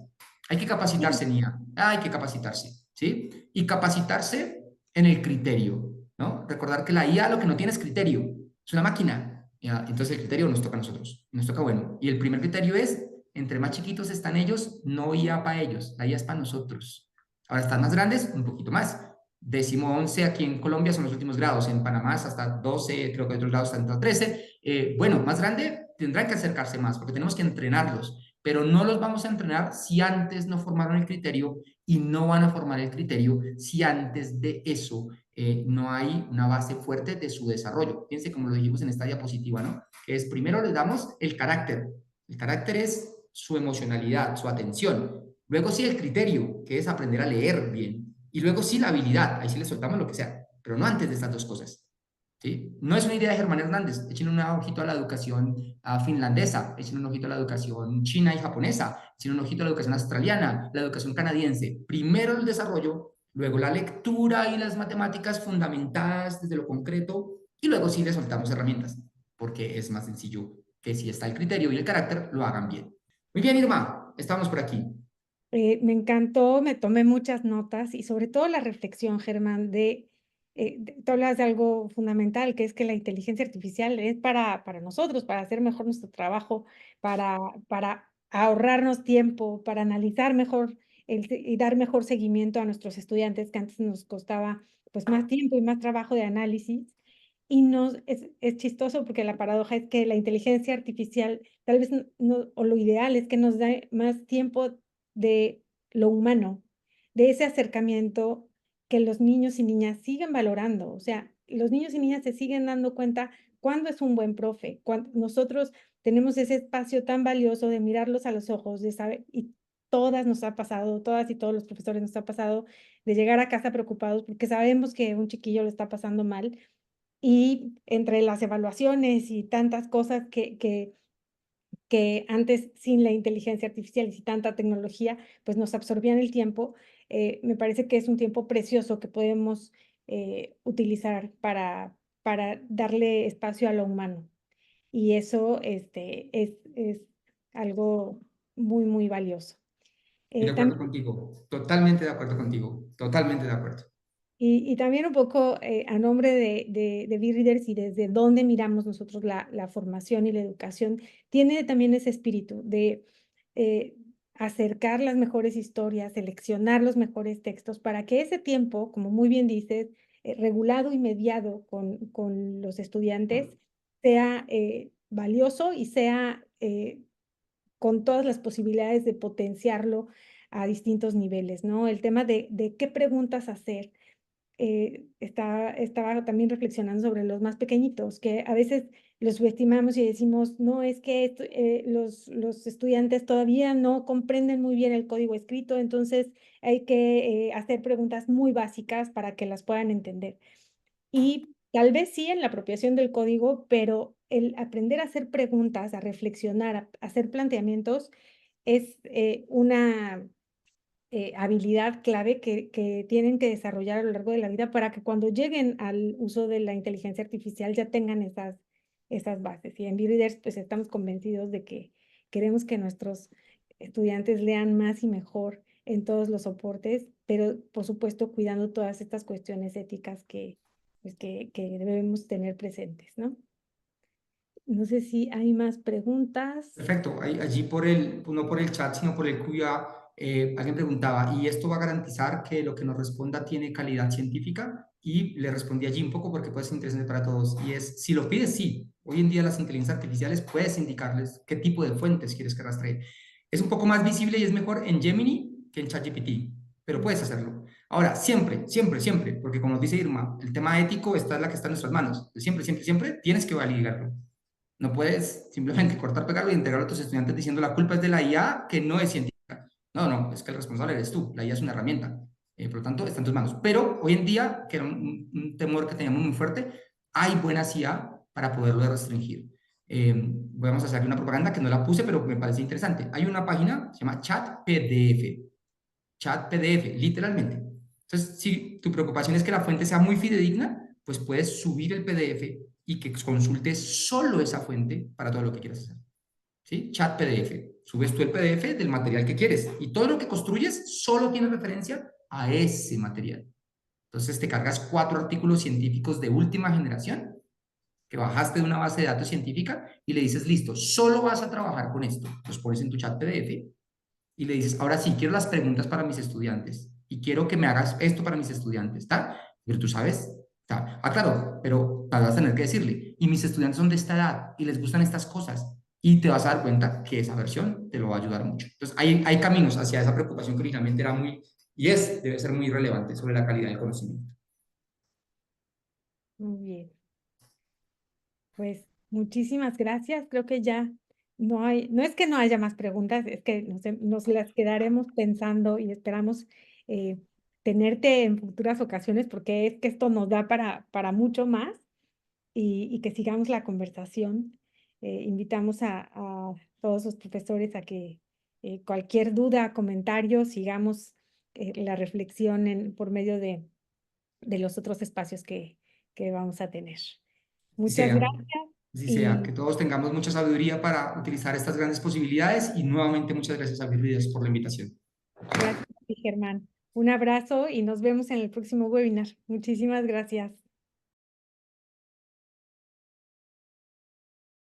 Hay que capacitarse, Nia. Hay que capacitarse, ¿sí? Y capacitarse en el criterio, ¿no? Recordar que la IA lo que no tiene es criterio. Es una máquina. ¿Ya? Entonces el criterio nos toca a nosotros. Nos toca bueno. Y el primer criterio es, entre más chiquitos están ellos, no IA para ellos. La IA es para nosotros. Ahora están más grandes, un poquito más. 10-11 aquí en Colombia son los últimos grados. En Panamá es hasta 12, creo que otros lados hasta 13. Bueno, más grande tendrán que acercarse más porque tenemos que entrenarlos. Pero no los vamos a entrenar si antes no formaron el criterio y no van a formar el criterio si antes de eso no hay una base fuerte de su desarrollo. Fíjense como lo dijimos en esta diapositiva, ¿no? Que es primero les damos el carácter. El carácter es su emocionalidad, su atención. Luego sí el criterio, que es aprender a leer bien. Y luego sí la habilidad, ahí sí le soltamos lo que sea, pero no antes de estas dos cosas. ¿Sí? No es una idea de Germán Hernández. Echen un ojito a la educación finlandesa, echen un ojito a la educación china y japonesa, echen un ojito a la educación australiana, la educación canadiense. Primero el desarrollo, luego la lectura y las matemáticas fundamentadas desde lo concreto, y luego sí le soltamos herramientas, porque es más sencillo que si está el criterio y el carácter, lo hagan bien. Muy bien, Irma, estamos por aquí. Me encantó, me tomé muchas notas y sobre todo la reflexión, Germán, tú hablas de algo fundamental, que es que la inteligencia artificial es para nosotros, para hacer mejor nuestro trabajo, para ahorrarnos tiempo, para analizar mejor y dar mejor seguimiento a nuestros estudiantes, que antes nos costaba pues más tiempo y más trabajo de análisis. Y es chistoso porque la paradoja es que la inteligencia artificial tal vez no, o lo ideal es que nos da más tiempo de lo humano, de ese acercamiento que los niños y niñas siguen valorando. O sea, los niños y niñas se siguen dando cuenta cuándo es un buen profe, cuando nosotros tenemos ese espacio tan valioso de mirarlos a los ojos, de saber, y todas nos ha pasado, todas y todos los profesores nos ha pasado, de llegar a casa preocupados porque sabemos que un chiquillo lo está pasando mal y entre las evaluaciones y tantas cosas que antes sin la inteligencia artificial y sin tanta tecnología, pues nos absorbían el tiempo, me parece que es un tiempo precioso que podemos utilizar para darle espacio a lo humano. Y eso es algo muy, muy valioso. Estoy de acuerdo También contigo, totalmente de acuerdo contigo, totalmente de acuerdo. y también un poco a nombre de BeReaders y desde dónde miramos nosotros la formación y la educación, tiene también ese espíritu de eh, acercar las mejores historias, seleccionar los mejores textos para que ese tiempo, como muy bien dices, regulado y mediado con los estudiantes, sea valioso y sea con todas las posibilidades de potenciarlo a distintos niveles, ¿no? El tema de qué preguntas hacer estaba también reflexionando sobre los más pequeñitos, que a veces los subestimamos y decimos, no, es que los estudiantes todavía no comprenden muy bien el código escrito, entonces hay que hacer preguntas muy básicas para que las puedan entender. Y tal vez sí en la apropiación del código, pero el aprender a hacer preguntas, a reflexionar, a hacer planteamientos, es una habilidad clave que tienen que desarrollar a lo largo de la vida para que cuando lleguen al uso de la inteligencia artificial ya tengan esas bases. Y en BeReaders pues estamos convencidos de que queremos que nuestros estudiantes lean más y mejor en todos los soportes, pero por supuesto cuidando todas estas cuestiones éticas que debemos tener presentes, ¿no? No sé si hay más preguntas. Perfecto. Allí por no por el chat, sino por el QA, alguien preguntaba, ¿y esto va a garantizar que lo que nos responda tiene calidad científica? Y le respondí allí un poco porque puede ser interesante para todos. Y es, si lo pides, sí. Hoy en día las inteligencias artificiales puedes indicarles qué tipo de fuentes quieres que rastree. Es un poco más visible y es mejor en Gemini que en ChatGPT, pero puedes hacerlo. Ahora, siempre, siempre, siempre, porque como nos dice Irma, el tema ético está en la que está en nuestras manos. Siempre, siempre, siempre tienes que validarlo. No puedes simplemente cortar, pegarlo y entregarlo a tus estudiantes diciendo la culpa es de la IA que no es científica. No, no, es que el responsable eres tú. La IA es una herramienta. Por lo tanto, está en tus manos. Pero hoy en día, que era un temor que teníamos muy fuerte, hay buenas IA para poderlo restringir. Vamos a hacer una propaganda que no la puse, pero me parece interesante. Hay una página, se llama Chat PDF. Chat PDF, literalmente. Entonces, si tu preocupación es que la fuente sea muy fidedigna, pues puedes subir el PDF y que consultes solo esa fuente para todo lo que quieras hacer. ¿Sí? Chat PDF. Subes tú el PDF del material que quieres y todo lo que construyes solo tiene referencia a ese material. Entonces te cargas 4 artículos científicos de última generación que bajaste de una base de datos científica y le dices, listo, solo vas a trabajar con esto. Los pones en tu chat PDF y le dices, ahora sí, quiero las preguntas para mis estudiantes y quiero que me hagas esto para mis estudiantes, ¿está? Pero tú sabes, ¿está? Ah, claro, pero vas a tener que decirle, y mis estudiantes son de esta edad y les gustan estas cosas, y te vas a dar cuenta que esa versión te lo va a ayudar mucho. Entonces, hay caminos hacia esa preocupación que originalmente era muy, y debe ser muy relevante sobre la calidad del conocimiento. Muy bien. Pues muchísimas gracias. Creo que ya no es que no haya más preguntas, es que nos las quedaremos pensando y esperamos eh, tenerte en futuras ocasiones porque es que esto nos da para mucho más y que sigamos la conversación. Invitamos a todos los profesores a que cualquier duda, comentario, sigamos la reflexión por medio de los otros espacios que vamos a tener. Y Muchas sea, gracias. Así sea, que Y todos tengamos mucha sabiduría para utilizar estas grandes posibilidades y nuevamente muchas gracias a Dios por la invitación. gracias a ti, Germán. Un abrazo y nos vemos en el próximo webinar. Muchísimas gracias.